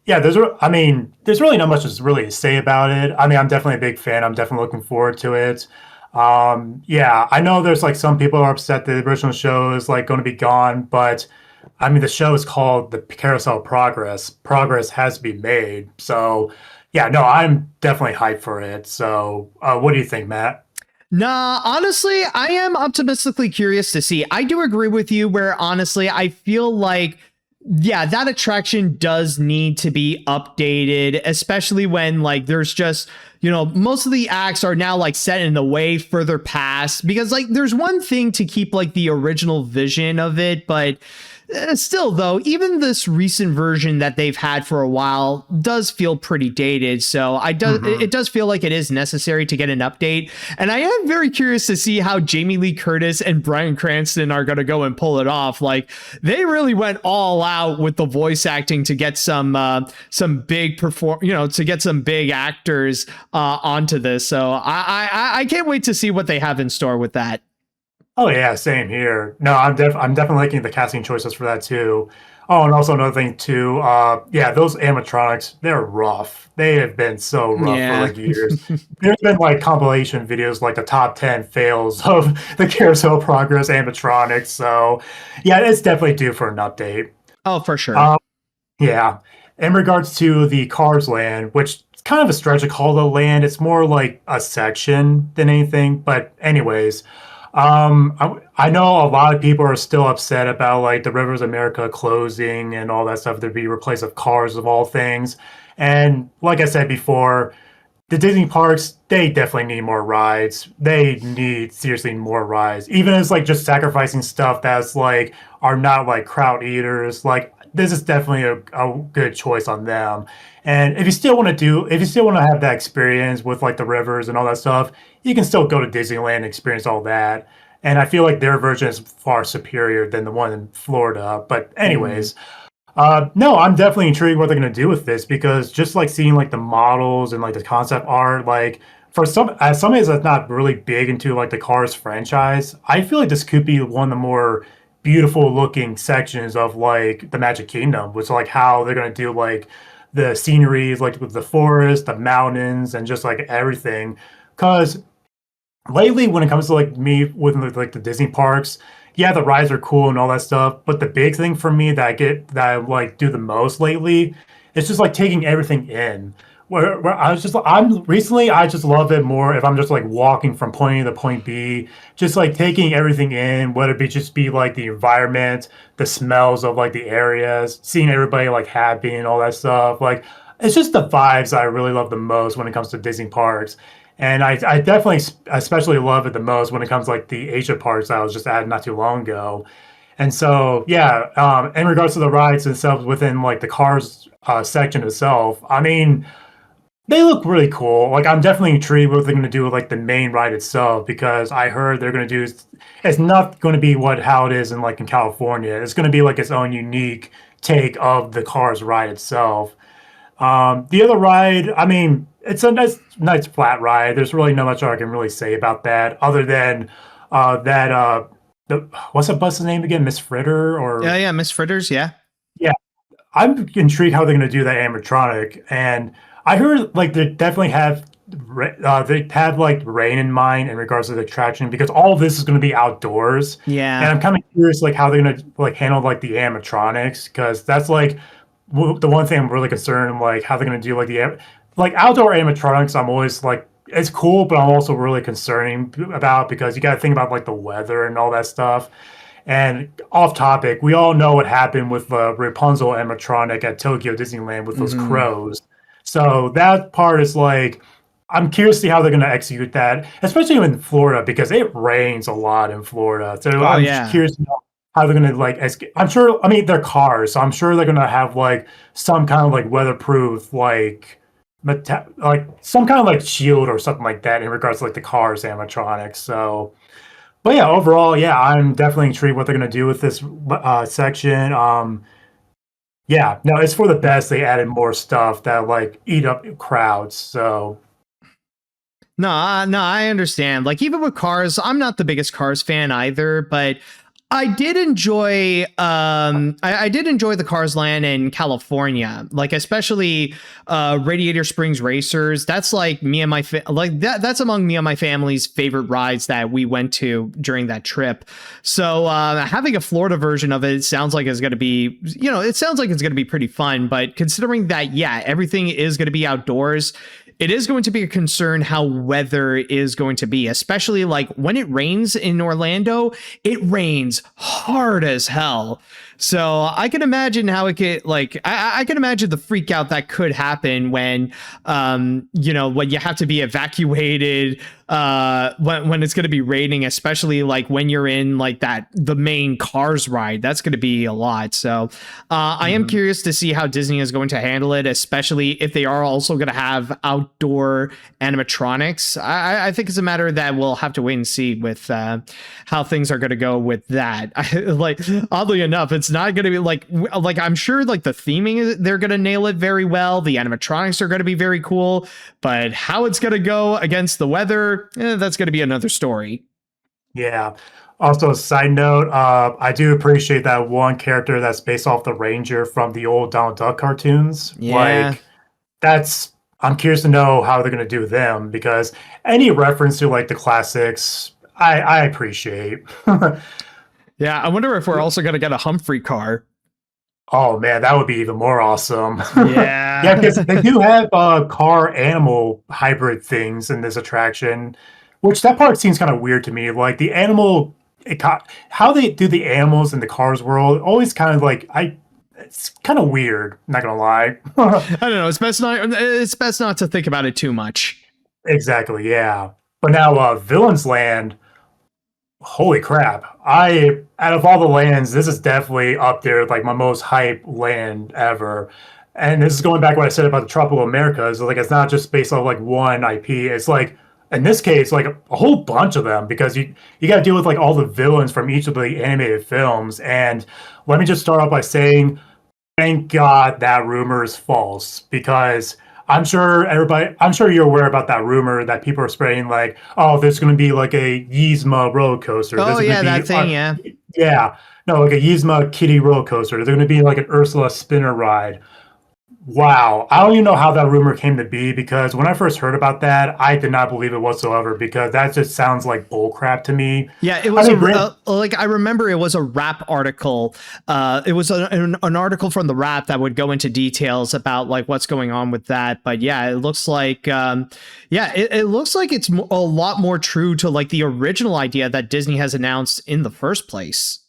yeah, there's really not much to really say about it. I mean, I'm definitely a big fan. I'm definitely looking forward to it. Yeah, I know there's like some people are upset that the original show is like going to be gone, but I mean, the show is called the Carousel Progress. Progress has to be made. So yeah, no, I'm definitely hyped for it. So what do you think, Matt? Nah, honestly, I am optimistically curious to see. I do agree with you where honestly, I feel like, yeah, that attraction does need to be updated, especially when like there's just, you know, most of the acts are now like set in the way further past, because like there's one thing to keep like the original vision of it, but still, though, even this recent version that they've had for a while does feel pretty dated. So it does feel like it is necessary to get an update. And I am very curious to see how Jamie Lee Curtis and Bryan Cranston are going to go and pull it off. Like, they really went all out with the voice acting to get some big to get some big actors onto this. So I can't wait to see what they have in store with that. Oh yeah, same here. No, I'm definitely liking the casting choices for that too. Oh, and also another thing too. Yeah, those animatronics, they're rough. They have been so rough for like years. There's been like compilation videos like the top 10 fails of the Carousel Progress animatronics. So yeah, it's definitely due for an update. Oh, for sure. Yeah. In regards to the Cars Land, which is kind of a stretch to call it a land, it's more like a section than anything. But anyways. I know a lot of people are still upset about like the Rivers of America closing and all that stuff to be replaced with Cars of all things. And like I said before, the Disney parks, they definitely need more rides. They need seriously more rides. Even as like just sacrificing stuff that's like are not like crowd eaters. Like, this is definitely a good choice on them. And if you still want to have that experience with like the rivers and all that stuff, you can still go to Disneyland and experience all that. And I feel like their version is far superior than the one in Florida. But anyways, no, I'm definitely intrigued what they're going to do with this, because just like seeing like the models and like the concept art, like for as somebody that's not really big into like the Cars franchise, I feel like this could be one of the more beautiful looking sections of like the Magic Kingdom, which like how they're going to do like the scenery, like with the forest, the mountains, and just like everything. Because lately, when it comes to like me with like the Disney parks, yeah, the rides are cool and all that stuff. But the big thing for me that I like do the most lately is just like taking everything in. Where I just love it more if I'm just like walking from point A to point B, just like taking everything in, whether it be just be like the environment, the smells of like the areas, seeing everybody like happy and all that stuff. Like it's just the vibes I really love the most when it comes to Disney parks. And I definitely especially love it the most when it comes to like the Asia parks I was just at not too long ago. And so, yeah, in regards to the rides themselves within like the cars section itself, I mean, they look really cool. Like I'm definitely intrigued what they're going to do with like the main ride itself because I heard they're going to do it's not going to be what how it is in like in California. It's going to be like its own unique take of the Cars ride itself. The other ride, I mean, it's a nice flat ride. There's really not much I can really say about that other than that the what's the bus's name again? Miss Fritter or Yeah, Miss Fritters, yeah. yeah, I'm intrigued how they're going to do that animatronic, and I heard like they have like rain in mind in regards to the attraction because all of this is going to be outdoors, and Yeah. I'm kind of curious like how they're going to like handle like the animatronics because that's like the one thing I'm really concerned like how they're going to do like like outdoor animatronics. I'm always like it's cool, but I'm also really concerning about because you got to think about like the weather and all that stuff. And off topic, we all know what happened with Rapunzel animatronic at Tokyo Disneyland with those Hmm. crows. So that part is like, I'm curious to see how they're going to execute that, especially in Florida because it rains a lot in Florida. So Oh I'm yeah. curious to know how they're going to like. I'm sure. I mean, they're cars, so I'm sure they're going to have like some kind of like weatherproof like. Like some kind of like shield or something like that in regards to like the cars animatronics. So but yeah, overall, yeah, I'm definitely intrigued what they're gonna do with this section. Yeah, no, it's for the best. They added more stuff that like eat up crowds. So No, no, I understand. Like even with Cars, I'm not the biggest Cars fan either, but I did enjoy I did enjoy the Cars Land in California. Like especially Radiator Springs Racers. That's like me and like that's among me and my family's favorite rides that we went to during that trip. So having a Florida version of it sounds like it's going to be, it sounds like it's going to be pretty fun, but considering that yeah, everything is going to be outdoors, it is going to be a concern how weather is going to be, especially like when it rains in Orlando, it rains hard as hell. So I can imagine how it could like I can imagine the freak out that could happen when when you have to be evacuated when it's going to be raining, especially like when you're in like the main Cars ride. That's going to be a lot. So I am mhm. curious to see how Disney is going to handle it, especially if they are also going to have outdoor animatronics. I think it's a matter that we'll have to wait and see with how things are going to go with that. Like oddly enough, it's not going to be like I'm sure like the theming they're going to nail it very well. The animatronics are going to be very cool, but how it's going to go against the weather, that's going to be another story. Yeah. Also, a side note, I do appreciate that one character that's based off the Ranger from the old Donald Duck cartoons. Yeah. Like that's I'm curious to know how they're gonna do them because any reference to like the classics, I appreciate. Yeah. I wonder if we're also going to get a Humphrey car. Oh man, that would be even more awesome. Yeah, Yeah. because they do have car animal hybrid things in this attraction, which that part seems kind of weird to me. Like the animal, how they do the animals in the Cars world, always kind of like it's kind of weird. Not gonna lie. I don't know. It's best not to think about it too much. Exactly, yeah. But now, Villains Land. Holy crap! I out of all the lands, this is definitely up there, like my most hype land ever. And this is going back to what I said about the Tropical Americas. Like it's not just based off like one IP. It's like in this case, like a whole bunch of them because you got to deal with like all the villains from each of the animated films. And let me just start off by saying thank God that rumor is false because I'm sure you're aware about that rumor that people are spreading like, oh, there's going to be like a Yzma roller coaster. Oh There's going yeah, to that be, thing. Yeah. yeah, no, like a Yzma kiddie roller coaster. There's going to be like an Ursula spinner ride. Wow. I don't even know how that rumor came to be because when I first heard about that, I did not believe it whatsoever because that just sounds like bullcrap to me. Yeah, it I was mean, Grant, like I remember it was a rap article. It was an article from the Wrap that would go into details about like what's going on with that. But yeah, it looks like it looks like it's a lot more true to like the original idea that Disney has announced in the first place.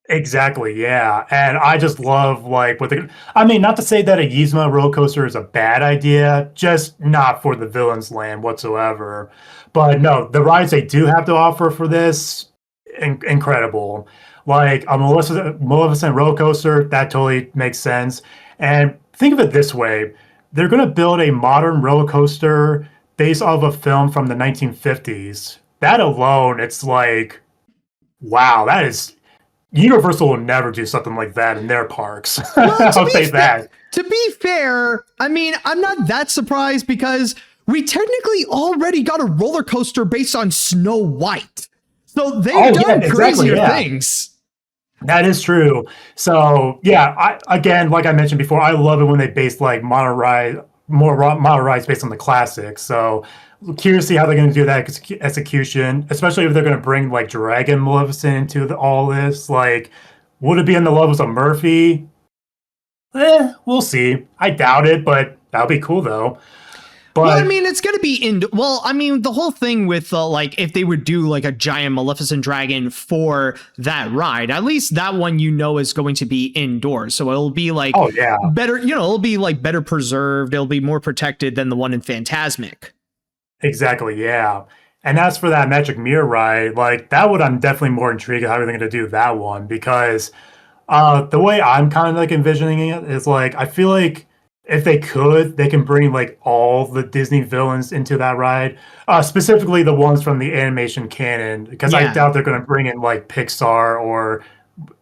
exactly, yeah. And I just love like what the I mean, not to say that a Yzma roller coaster is a bad idea, just not for the villain's land whatsoever. But no, the rides they do have to offer for this, incredible. Like a Maleficent roller coaster, that totally makes sense. And think of it this way: they're going to build a modern roller coaster based off a film from the 1950s. That alone, it's like, wow, that is Universal will never do something like that in their parks. Well, I'll say that. to be fair, I mean, I'm not that surprised because we technically already got a roller coaster based on Snow White. So they've done Exactly, crazier yeah. things. That is true. So yeah, I again, like I mentioned before, I love it when they base like model rides based on the classics. So curious to see how they're going to do that execution, especially if they're going to bring like Dragon Maleficent into all this. Like, would it be in the levels of Murphy? We'll see. I doubt it, but that'll be cool though. Well, I But mean, it's going to be in. Well, I mean, the whole thing with like if they would do like a giant Maleficent dragon for that ride, at least that one is going to be indoors, so it'll be like oh yeah, better. It'll be like better preserved. It'll be more protected than the one in Phantasmic. exactly, yeah. And as for that Magic Mirror ride, like that one, I'm definitely more intrigued how they're going to do that one because the way I'm kind of like envisioning it is like I feel like if they could, they can bring like all the Disney villains into that ride, specifically the ones from the animation canon, because I Yeah. doubt they're going to bring in like Pixar or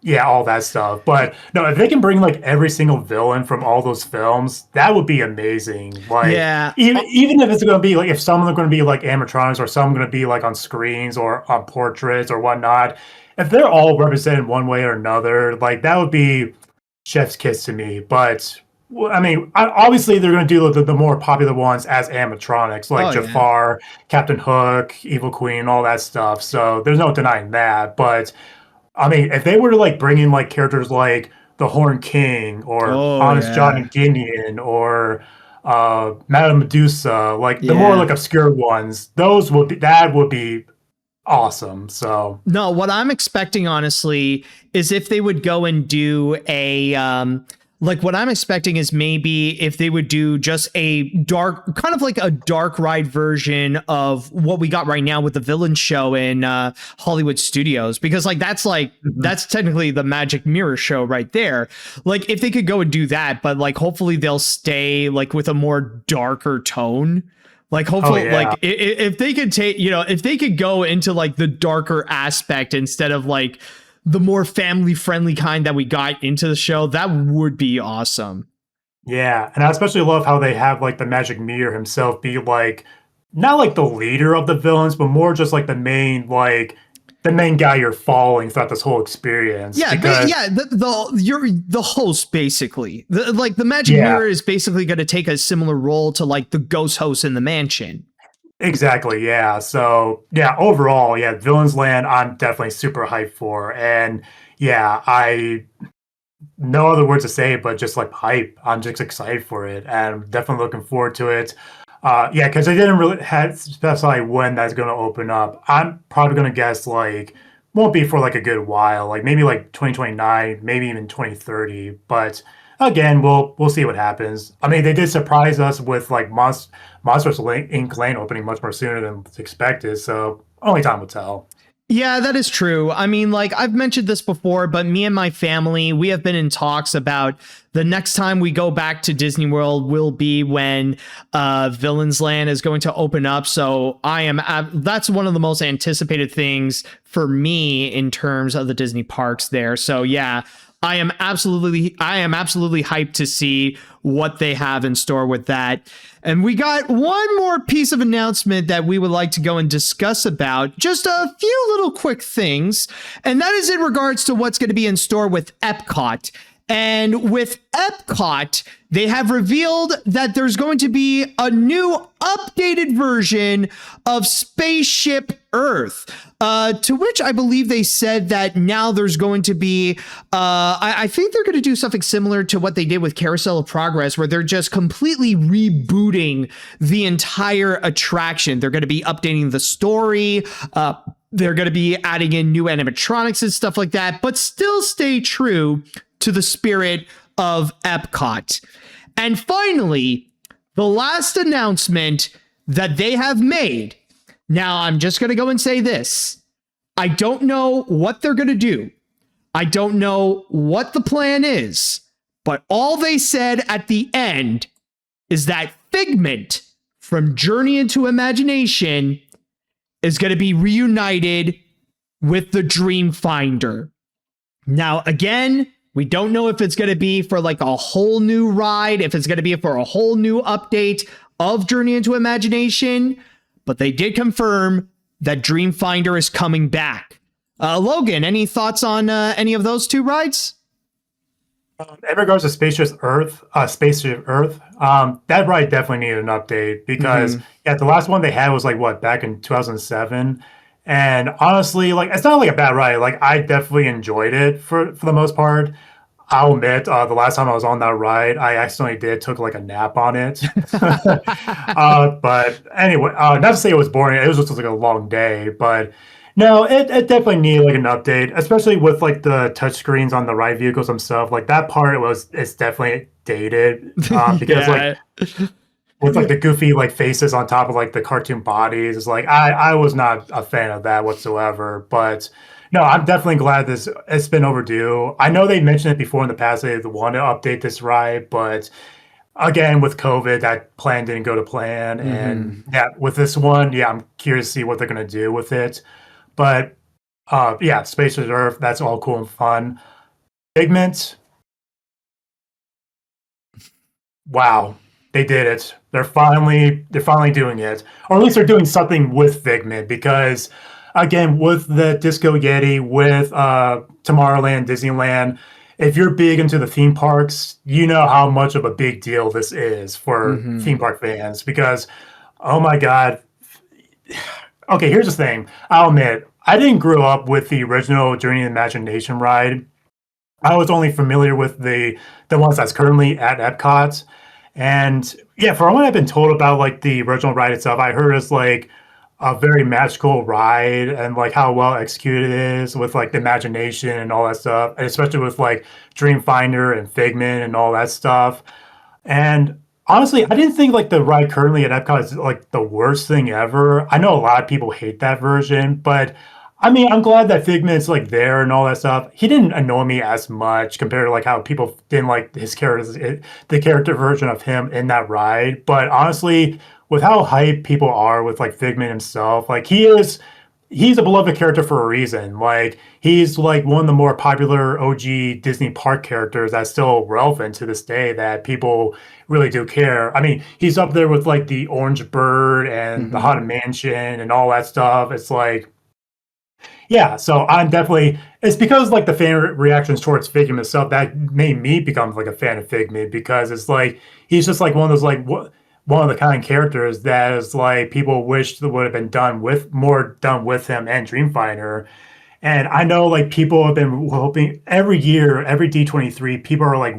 yeah, all that stuff. But no, if they can bring like every single villain from all those films, that would be amazing. Like Yeah. even if it's going to be like if some are going to be like animatronics or some are going to be like on screens or on portraits or whatnot, if they're all represented one way or another, like that would be chef's kiss to me. But well, I mean, obviously they're going to do the more popular ones as animatronics, like Oh yeah. Jafar, Captain Hook, Evil Queen, all that stuff. So there's no denying that. But I mean, if they were to like bring in like characters like the Horn King or Oh Honest John yeah. and Gideon or Madame Medusa, like the more Yeah. like obscure ones, those would be that would be awesome. So No, what I'm expecting honestly is if they would go and do a like what I'm expecting is maybe if they would do just a dark kind of like a dark ride version of what we got right now with the villain show in Hollywood Studios, because mhm. that's technically the Magic Mirror show right there. Like if they could go and do that, but like hopefully they'll stay like with a more darker tone. Like Oh hopefully, like yeah. if they could take, if they could go into like the darker aspect instead of like the more family friendly kind that we got into the show, that would be awesome. Yeah, and I especially love how they have like the Magic Mirror himself be like not like the leader of the villains, but more just like the main guy you're following throughout this whole experience. Yeah, Because you're the host basically. Like the Magic yeah, Mirror is basically going to take a similar role to like the ghost host in the mansion. exactly, yeah. So yeah, overall, yeah, Villains Land I'm definitely super hyped for. And yeah, I no other words to say but just like hype. I'm just excited for it and I'm definitely looking forward to it. Yeah, because they didn't really had specify when that's going to open up. I'm probably going to guess like won't be for like a good while, like maybe like 2029, maybe even 2030. But again, we'll see what happens. I mean, they did surprise us with like Monsters Inc. Lane opening much more sooner than expected, so only time will tell. Yeah, that is true. I mean, like I've mentioned this before, but me and my family, we have been in talks about the next time we go back to Disney World will be when Villains Land is going to open up. So that's one of the most anticipated things for me in terms of the Disney parks there. So yeah, I am absolutely hyped to see what they have in store with that. And we got one more piece of announcement that we would like to go and discuss about. Just a few little quick things. And that is in regards to what's going to be in store with Epcot. And with Epcot, they have revealed that there's going to be a new updated version of Spaceship Earth, to which I believe they said that now there's going to be, I think they're going to do something similar to what they did with Carousel of Progress, where they're just completely rebooting the entire attraction. They're going to be updating the story. They're going to be adding in new animatronics and stuff like that, but still stay true to the spirit of Epcot. And finally, the last announcement that they have made. Now, I'm just going to go and say this. I don't know what they're going to do. I don't know what the plan is, but all they said at the end is that Figment from Journey into Imagination is going to be reunited with the Dreamfinder. Now, again, we don't know if it's going to be for like a whole new ride, if it's going to be for a whole new update of Journey into Imagination, but they did confirm that Dreamfinder is coming back. Logan, any thoughts on any of those two rides? In regards to Spaceship Earth, that ride definitely needed an update because the last one they had was like back in 2007, and honestly, like it's not like a bad ride. Like I definitely enjoyed it for the most part. I'll admit, the last time I was on that ride, I accidentally took like a nap on it. But anyway, not to say it was boring. It was just like a long day, but. No, it definitely needed like an update, especially with like the touchscreens on the ride vehicles themselves. Like that part it's definitely dated because like with like the goofy like faces on top of like the cartoon bodies. It's like I was not a fan of that whatsoever. But no, I'm definitely glad it's been overdue. I know they mentioned it before in the past they want to update this ride, but again with COVID, that plan didn't go to plan. And with this one, I'm curious to see what they're gonna do with it. But Space Reserve, that's all cool and fun. Figment, wow, they did it. They're finally doing it, or at least they're doing something with Figment. Because again, with the Disco Yeti, with Tomorrowland, Disneyland, if you're big into the theme parks, you know how much of a big deal this is for theme park fans. Because oh my god. Okay, here's the thing. I'll admit, I didn't grow up with the original Journey to Imagination ride. I was only familiar with the ones that's currently at Epcot. And from what I've been told about like the original ride itself, I heard it's like a very magical ride and like how well executed it is with like the imagination and all that stuff, and especially with like Dreamfinder and Figment and all that stuff. And honestly, I didn't think like the ride currently at Epcot is like the worst thing ever. I know a lot of people hate that version, but I mean, I'm glad that Figment's like there and all that stuff. He didn't annoy me as much compared to like how people didn't like his character, the character version of him in that ride. But honestly, with how hyped people are with like Figment himself, like he's a beloved character for a reason. Like he's like one of the more popular OG Disney park characters that's still relevant to this day that people really do care. I mean, he's up there with like the Orange Bird and the Haunted Mansion and all that stuff. It's like, so I'm definitely, it's because like the fan reactions towards Figment itself that made me become like a fan of Figment, because it's like, he's just like one of those like, one of the kind of characters that is like people wish that would have been done with him and Dreamfinder. And I know like people have been hoping every year, every D23, people are like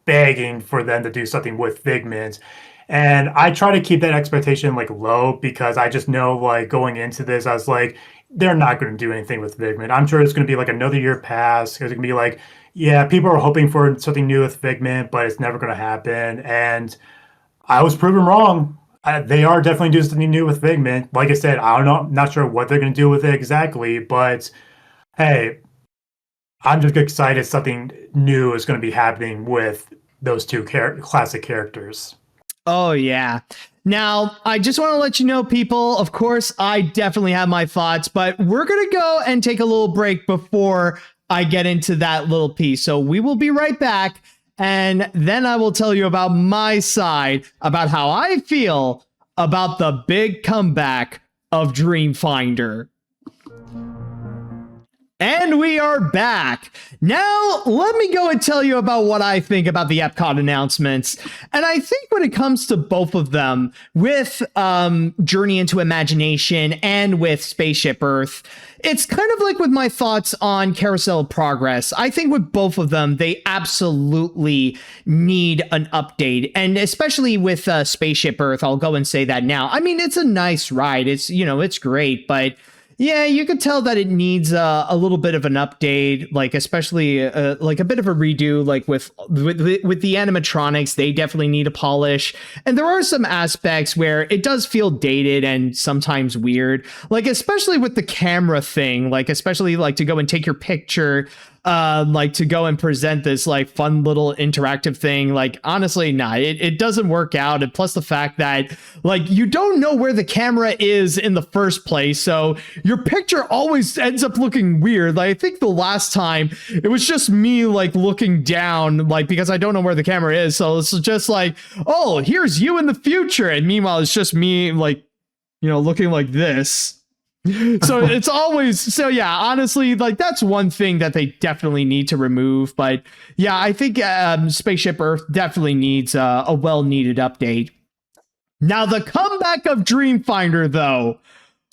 begging for them to do something with Figment. And I try to keep that expectation like low, because I just know like going into this, I was like, they're not going to do anything with Figment. I'm sure it's going to be like another year past, because it's going to be like, people are hoping for something new with Figment, but it's never going to happen. And I was proven wrong. They are definitely doing something new with Figment. Like I said, I don't know. I'm not sure what they're going to do with it exactly, but hey, I'm just excited something new is going to be happening with those two classic characters. Oh, yeah. Now, I just want to let you know, people, of course, I definitely have my thoughts, but we're going to go and take a little break before I get into that little piece. So we will be right back. And then I will tell you about my side, about how I feel about the big comeback of Dreamfinder. And we are back. Now, let me go and tell you about what I think about the Epcot announcements. And I think when it comes to both of them, with Journey into Imagination and with Spaceship Earth, it's kind of like with my thoughts on Carousel of Progress. I think with both of them, they absolutely need an update. And especially with Spaceship Earth, I'll go and say that now. I mean, it's a nice ride. It's, it's great, but yeah, you could tell that it needs a little bit of an update, like especially like a bit of a redo, like with the animatronics, they definitely need a polish. And there are some aspects where it does feel dated and sometimes weird, like especially with the camera thing, like especially like to go and take your picture, like to go and present this like fun little interactive thing. Like honestly, nah, it doesn't work out. And plus the fact that like you don't know where the camera is in the first place, so your picture always ends up looking weird. Like I think the last time it was just me like looking down, like because I don't know where the camera is, so it's just like, oh, here's you in the future, and meanwhile it's just me like looking like this. So it's always, so yeah, honestly, like that's one thing that they definitely need to remove. But yeah, I think Spaceship Earth definitely needs a well-needed update. Now the comeback of Dreamfinder, though,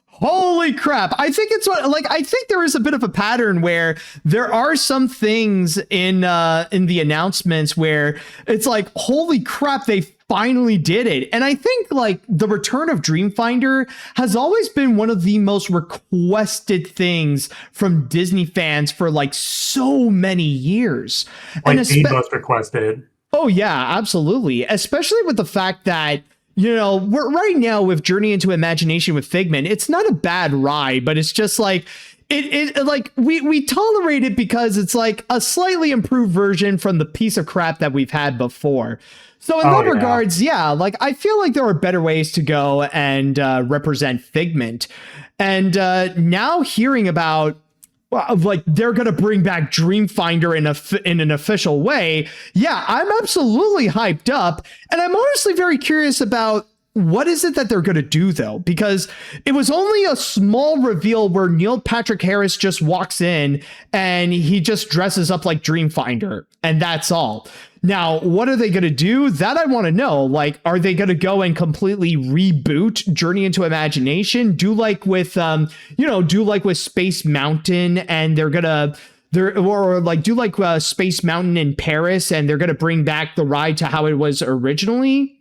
holy crap. I think it's like, I think there is a bit of a pattern where there are some things in the announcements where it's like, holy crap, they finally did it. And I think like the return of Dreamfinder has always been one of the most requested things from Disney fans for like so many years. Like the most requested. Oh yeah, absolutely. Especially with the fact that we're right now with Journey into Imagination with Figment. It's not a bad ride, but it's just like it like we tolerate it because it's like a slightly improved version from the piece of crap that we've had before. So in that regards, yeah, like I feel like there are better ways to go and represent Figment. And now hearing about like they're going to bring back Dreamfinder in an official way. Yeah, I'm absolutely hyped up. And I'm honestly very curious about what is it that they're going to do, though? Because it was only a small reveal where Neil Patrick Harris just walks in and he just dresses up like Dreamfinder. And that's all. Now, what are they going to do? That I want to know. Like, are they going to go and completely reboot Journey into Imagination? Do like with Space Mountain, and they're going to do like Space Mountain in Paris, and they're going to bring back the ride to how it was originally?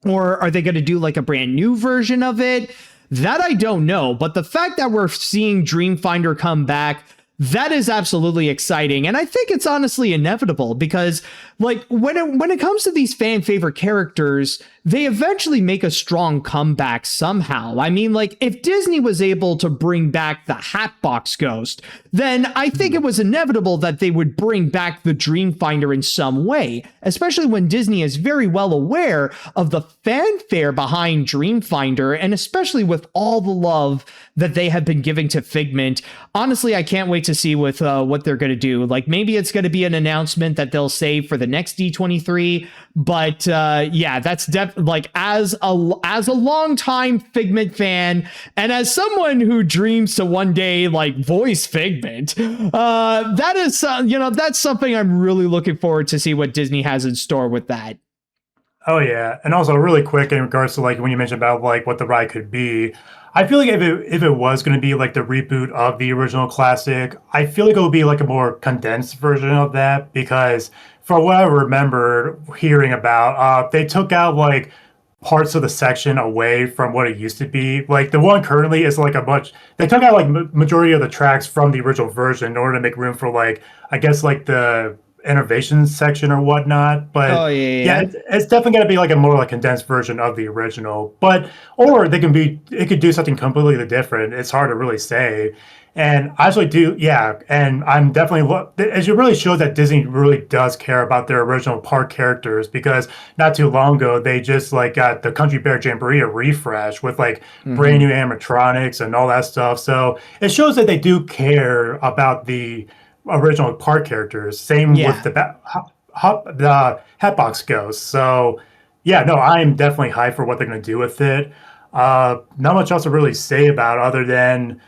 Or are they going to do like a brand new version of it? That I don't know. But the fact that we're seeing Dreamfinder come back, that is absolutely exciting. And I think it's honestly inevitable because like when it comes to these fan favorite characters, they eventually make a strong comeback somehow. I mean, like if Disney was able to bring back the Hatbox Ghost, then I think it was inevitable that they would bring back the Dreamfinder in some way, especially when Disney is very well aware of the fanfare behind Dreamfinder, and especially with all the love that they have been giving to Figment. Honestly, I can't wait to see with what they're going to do. Like maybe it's going to be an announcement that they'll save for the next D23, but yeah, that's like as a longtime Figment fan and as someone who dreams to one day like voice Figment, that is that's something I'm really looking forward to see what Disney has in store with that. Oh yeah, and also really quick in regards to like when you mentioned about like what the ride could be, I feel like if it was going to be like the reboot of the original classic, I feel like it would be like a more condensed version of that, because from what I remember hearing about, they took out like parts of the section away from what it used to be. Like the one currently is like they took out like majority of the tracks from the original version in order to make room for like, I guess like the innovation section or whatnot. But it's definitely going to be like a more like condensed version of the original. But or it could do something completely different. It's hard to really say. And I actually do, yeah. And I'm definitely it really shows that Disney really does care about their original park characters, because not too long ago they just like got the Country Bear Jamboree a refresh with like brand new animatronics and all that stuff. So it shows that they do care about the original park characters. Same with the Hatbox Ghost. So yeah, no, I'm definitely hyped for what they're going to do with it. Not much else to really say about other than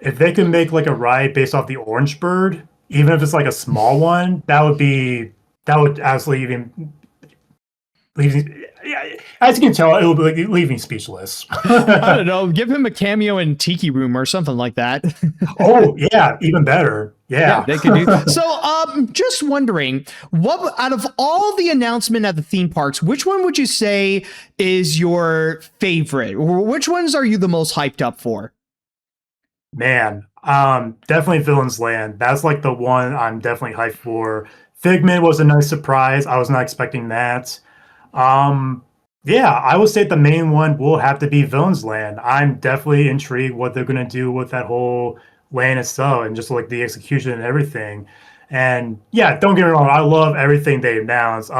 if they could make like a ride based off the Orange Bird, even if it's like a small one, that would absolutely even leave. Yeah, as you can tell, it will be like, leave me speechless. I don't know. Give him a cameo in Tiki Room or something like that. Oh yeah, even better. Yeah, Yeah. they could do. So, just wondering, what out of all the announcement at the theme parks, which one would you say is your favorite, or which ones are you the most hyped up for? Man, definitely Villain's Land. That's like the one I'm definitely hyped for. Figment was a nice surprise. I was not expecting that. Um, yeah, I would say the main one will have to be Villain's Land. I'm definitely intrigued what they're gonna do with that whole land itself and just like the execution and everything. And yeah, don't get me wrong, I love everything they announced.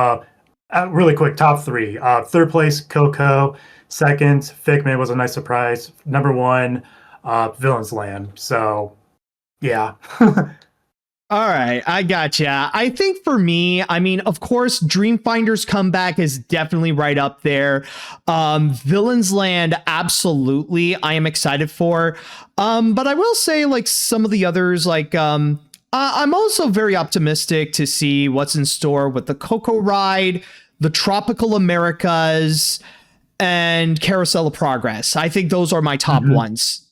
Really quick, top three. Third place, Coco. Second, Figment was a nice surprise. Number one, Villain's Land. So yeah. All right, I gotcha. I think for me, I mean, of course, Dreamfinder's comeback is definitely right up there. Villain's Land, absolutely, I am excited for. But I will say, like some of the others, like I'm also very optimistic to see what's in store with the Coco Ride, the Tropical Americas, and Carousel of Progress. I think those are my top ones.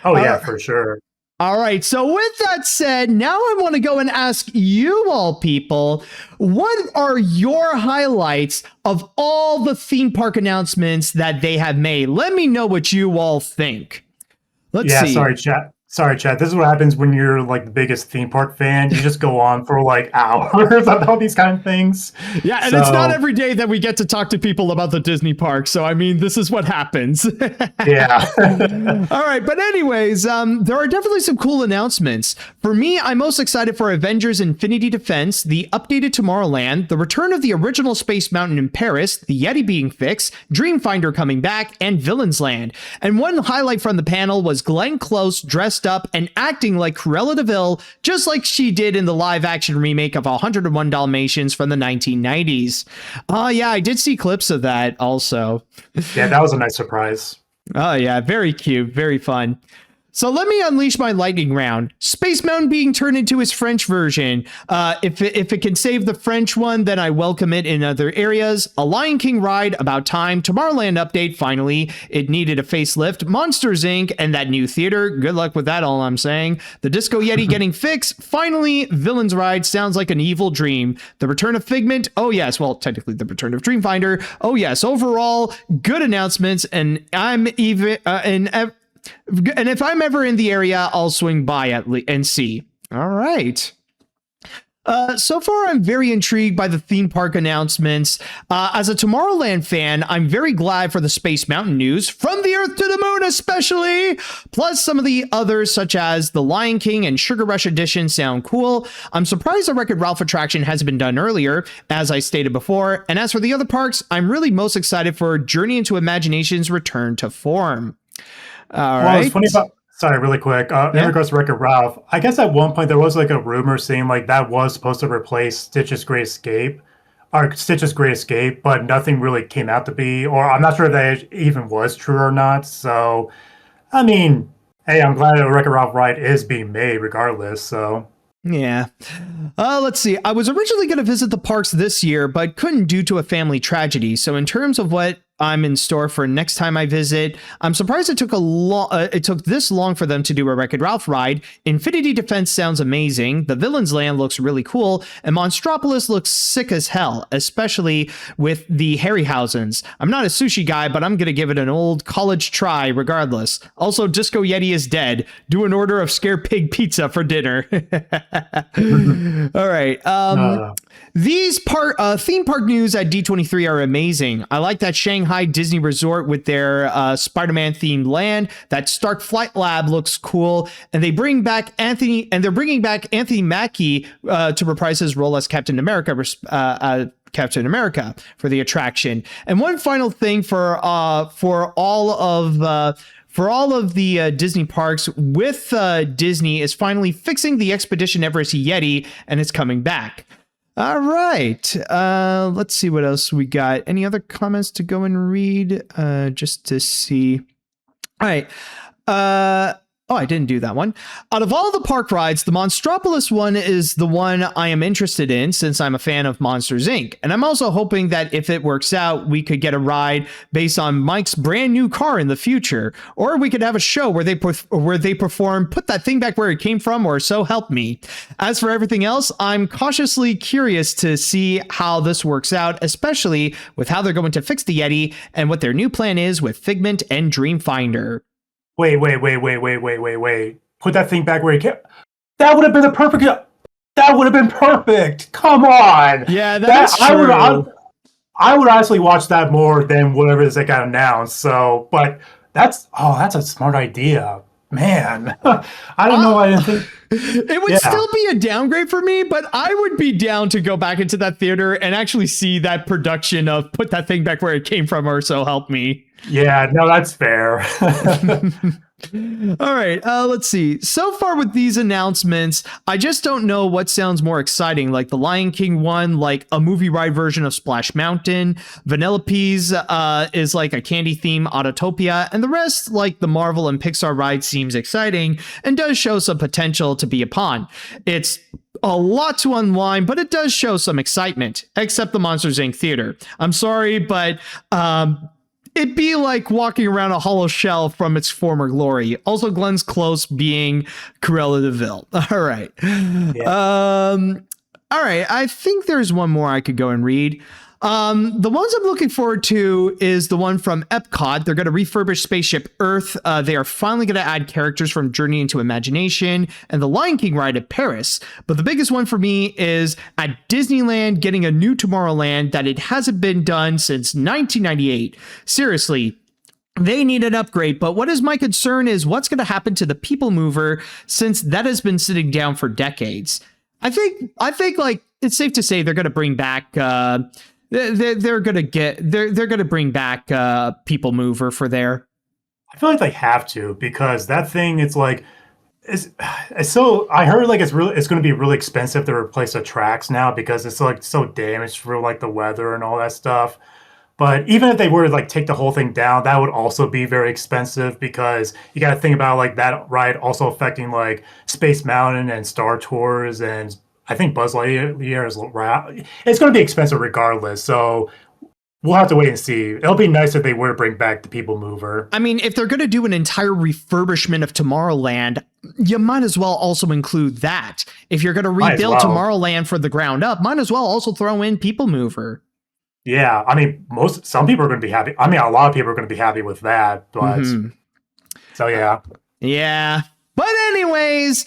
Oh yeah, for sure. All right, so with that said, now I want to go and ask you all people, what are your highlights of all the theme park announcements that they have made? Let me know what you all think. Let's see. Sorry, chat. Sorry, chat. This is what happens when you're like the biggest theme park fan. You just go on for like hours about these kind of things. Yeah, and it's not every day that we get to talk to people about the Disney park. So, I mean, this is what happens. Yeah. All right. But anyways, there are definitely some cool announcements. For me, I'm most excited for Avengers Infinity Defense, the updated Tomorrowland, the return of the original Space Mountain in Paris, the Yeti being fixed, Dreamfinder coming back, and Villain's Land. And one highlight from the panel was Glenn Close dressed up and acting like Cruella de Vil, just like she did in the live-action remake of 101 Dalmatians from the 1990s. Oh, yeah, I did see clips of that also. Yeah, that was a nice surprise. Oh, yeah, very cute, very fun. So let me unleash my lightning round. Space Mountain being turned into its French version. If it can save the French one, then I welcome it in other areas. A Lion King ride, about time. Tomorrowland update, finally. It needed a facelift. Monsters Inc. and that new theater. Good luck with that, all I'm saying. The Disco Yeti getting fixed. Finally, Villains ride sounds like an evil dream. The return of Figment. Oh, yes. Well, technically the return of Dreamfinder. Oh, yes. Overall, good announcements. And I'm even... And if I'm ever in the area, I'll swing by and see. All right. So far, I'm very intrigued by the theme park announcements. As a Tomorrowland fan, I'm very glad for the Space Mountain news, from the Earth to the Moon especially, plus some of the others such as the Lion King and Sugar Rush Edition sound cool. I'm surprised the Wreck-It Ralph attraction hasn't been done earlier, as I stated before, and as for the other parks, I'm really most excited for Journey into Imagination's return to form. All right. It's funny about, sorry, really quick. In regards to Wreck-It Ralph, I guess at one point there was like a rumor saying like that was supposed to replace Stitch's Great Escape, or Stitch's Great Escape, but nothing really came out to be, or I'm not sure if that even was true or not. So, I mean, hey, I'm glad a Wreck-It Ralph ride is being made regardless. So. Yeah. Let's see. I was originally going to visit the parks this year, but couldn't due to a family tragedy. So in terms of what I'm in store for next time I visit, I'm surprised it took it took this long for them to do a Wreck-It Ralph ride. Infinity Defense sounds amazing. The Villains Land looks really cool, and Monstropolis looks sick as hell, especially with the Harryhausens. I'm not a sushi guy, but I'm gonna give it an old college try regardless. Also, Disco Yeti is dead. Do an order of Scare Pig pizza for dinner. All right. These theme park news at D23 are amazing. I like that Shanghai Disney Resort with their Spider-Man themed land. That Stark Flight Lab looks cool, and they're bringing back Anthony Mackie to reprise his role as Captain America for the attraction. And one final thing for all of the Disney parks with Disney is finally fixing the Expedition Everest Yeti, and it's coming back. All right. Let's see what else we got. Any other comments to go and read? Just to see. All right. Oh, I didn't do that one. Out of all the park rides, the Monstropolis one is the one I am interested in since I'm a fan of Monsters, Inc. And I'm also hoping that if it works out, we could get a ride based on Mike's brand new car in the future. Or we could have a show where they perform Put That Thing Back Where It Came From or So Help Me. As for everything else, I'm cautiously curious to see how this works out, especially with how they're going to fix the Yeti and what their new plan is with Figment and Dreamfinder. Wait. Put that thing back where it came. That would have been the perfect. That would have been perfect. Come on. Yeah, that's true. I would honestly watch that more than whatever is that got announced. So, but that's a smart idea, man. I don't know. I didn't think it would still be a downgrade for me, but I would be down to go back into that theater and actually see that production of Put That Thing Back Where It Came From or So Help Me. Yeah, no, that's fair. All right, let's see. So far with these announcements, I just don't know what sounds more exciting, like the Lion King one, like a movie ride version of Splash Mountain. Vanellope's is like a candy theme Autotopia, and the rest, like the Marvel and Pixar ride, seems exciting and does show some potential to be upon. It's a lot to unwind, but it does show some excitement, except the Monsters, Inc. theater. I'm sorry, but it'd be like walking around a hollow shell from its former glory. Also, Glenn's Close being Cruella de Vil. All right. Yeah. All right. I think there's one more I could go and read. The ones I'm looking forward to is the one from Epcot. They're going to refurbish Spaceship Earth. They are finally going to add characters from Journey into Imagination and the Lion King ride at Paris. But the biggest one for me is at Disneyland getting a new Tomorrowland that it hasn't been done since 1998. Seriously. They need an upgrade, but what is my concern is what's going to happen to the People Mover since that has been sitting down for decades. I think like it's safe to say they're going to bring back they're gonna bring back People Mover for there. I feel like they have to, because that thing, it's like it's so, I heard like it's going to be really expensive to replace the tracks now because it's like so damaged for like the weather and all that stuff. But even if they were to like take the whole thing down, that would also be very expensive because you got to think about like that ride also affecting like Space Mountain and Star Tours, and I think Buzz Lightyear is it's going to be expensive regardless. So we'll have to wait and see. It'll be nice if they were to bring back the People Mover. I mean, if they're going to do an entire refurbishment of Tomorrowland, you might as well also include that. If you're going to rebuild Tomorrowland from the ground up, might as well also throw in People Mover. Yeah, I mean, some people are going to be happy. I mean, a lot of people are going to be happy with that. But so yeah. Yeah. But anyways,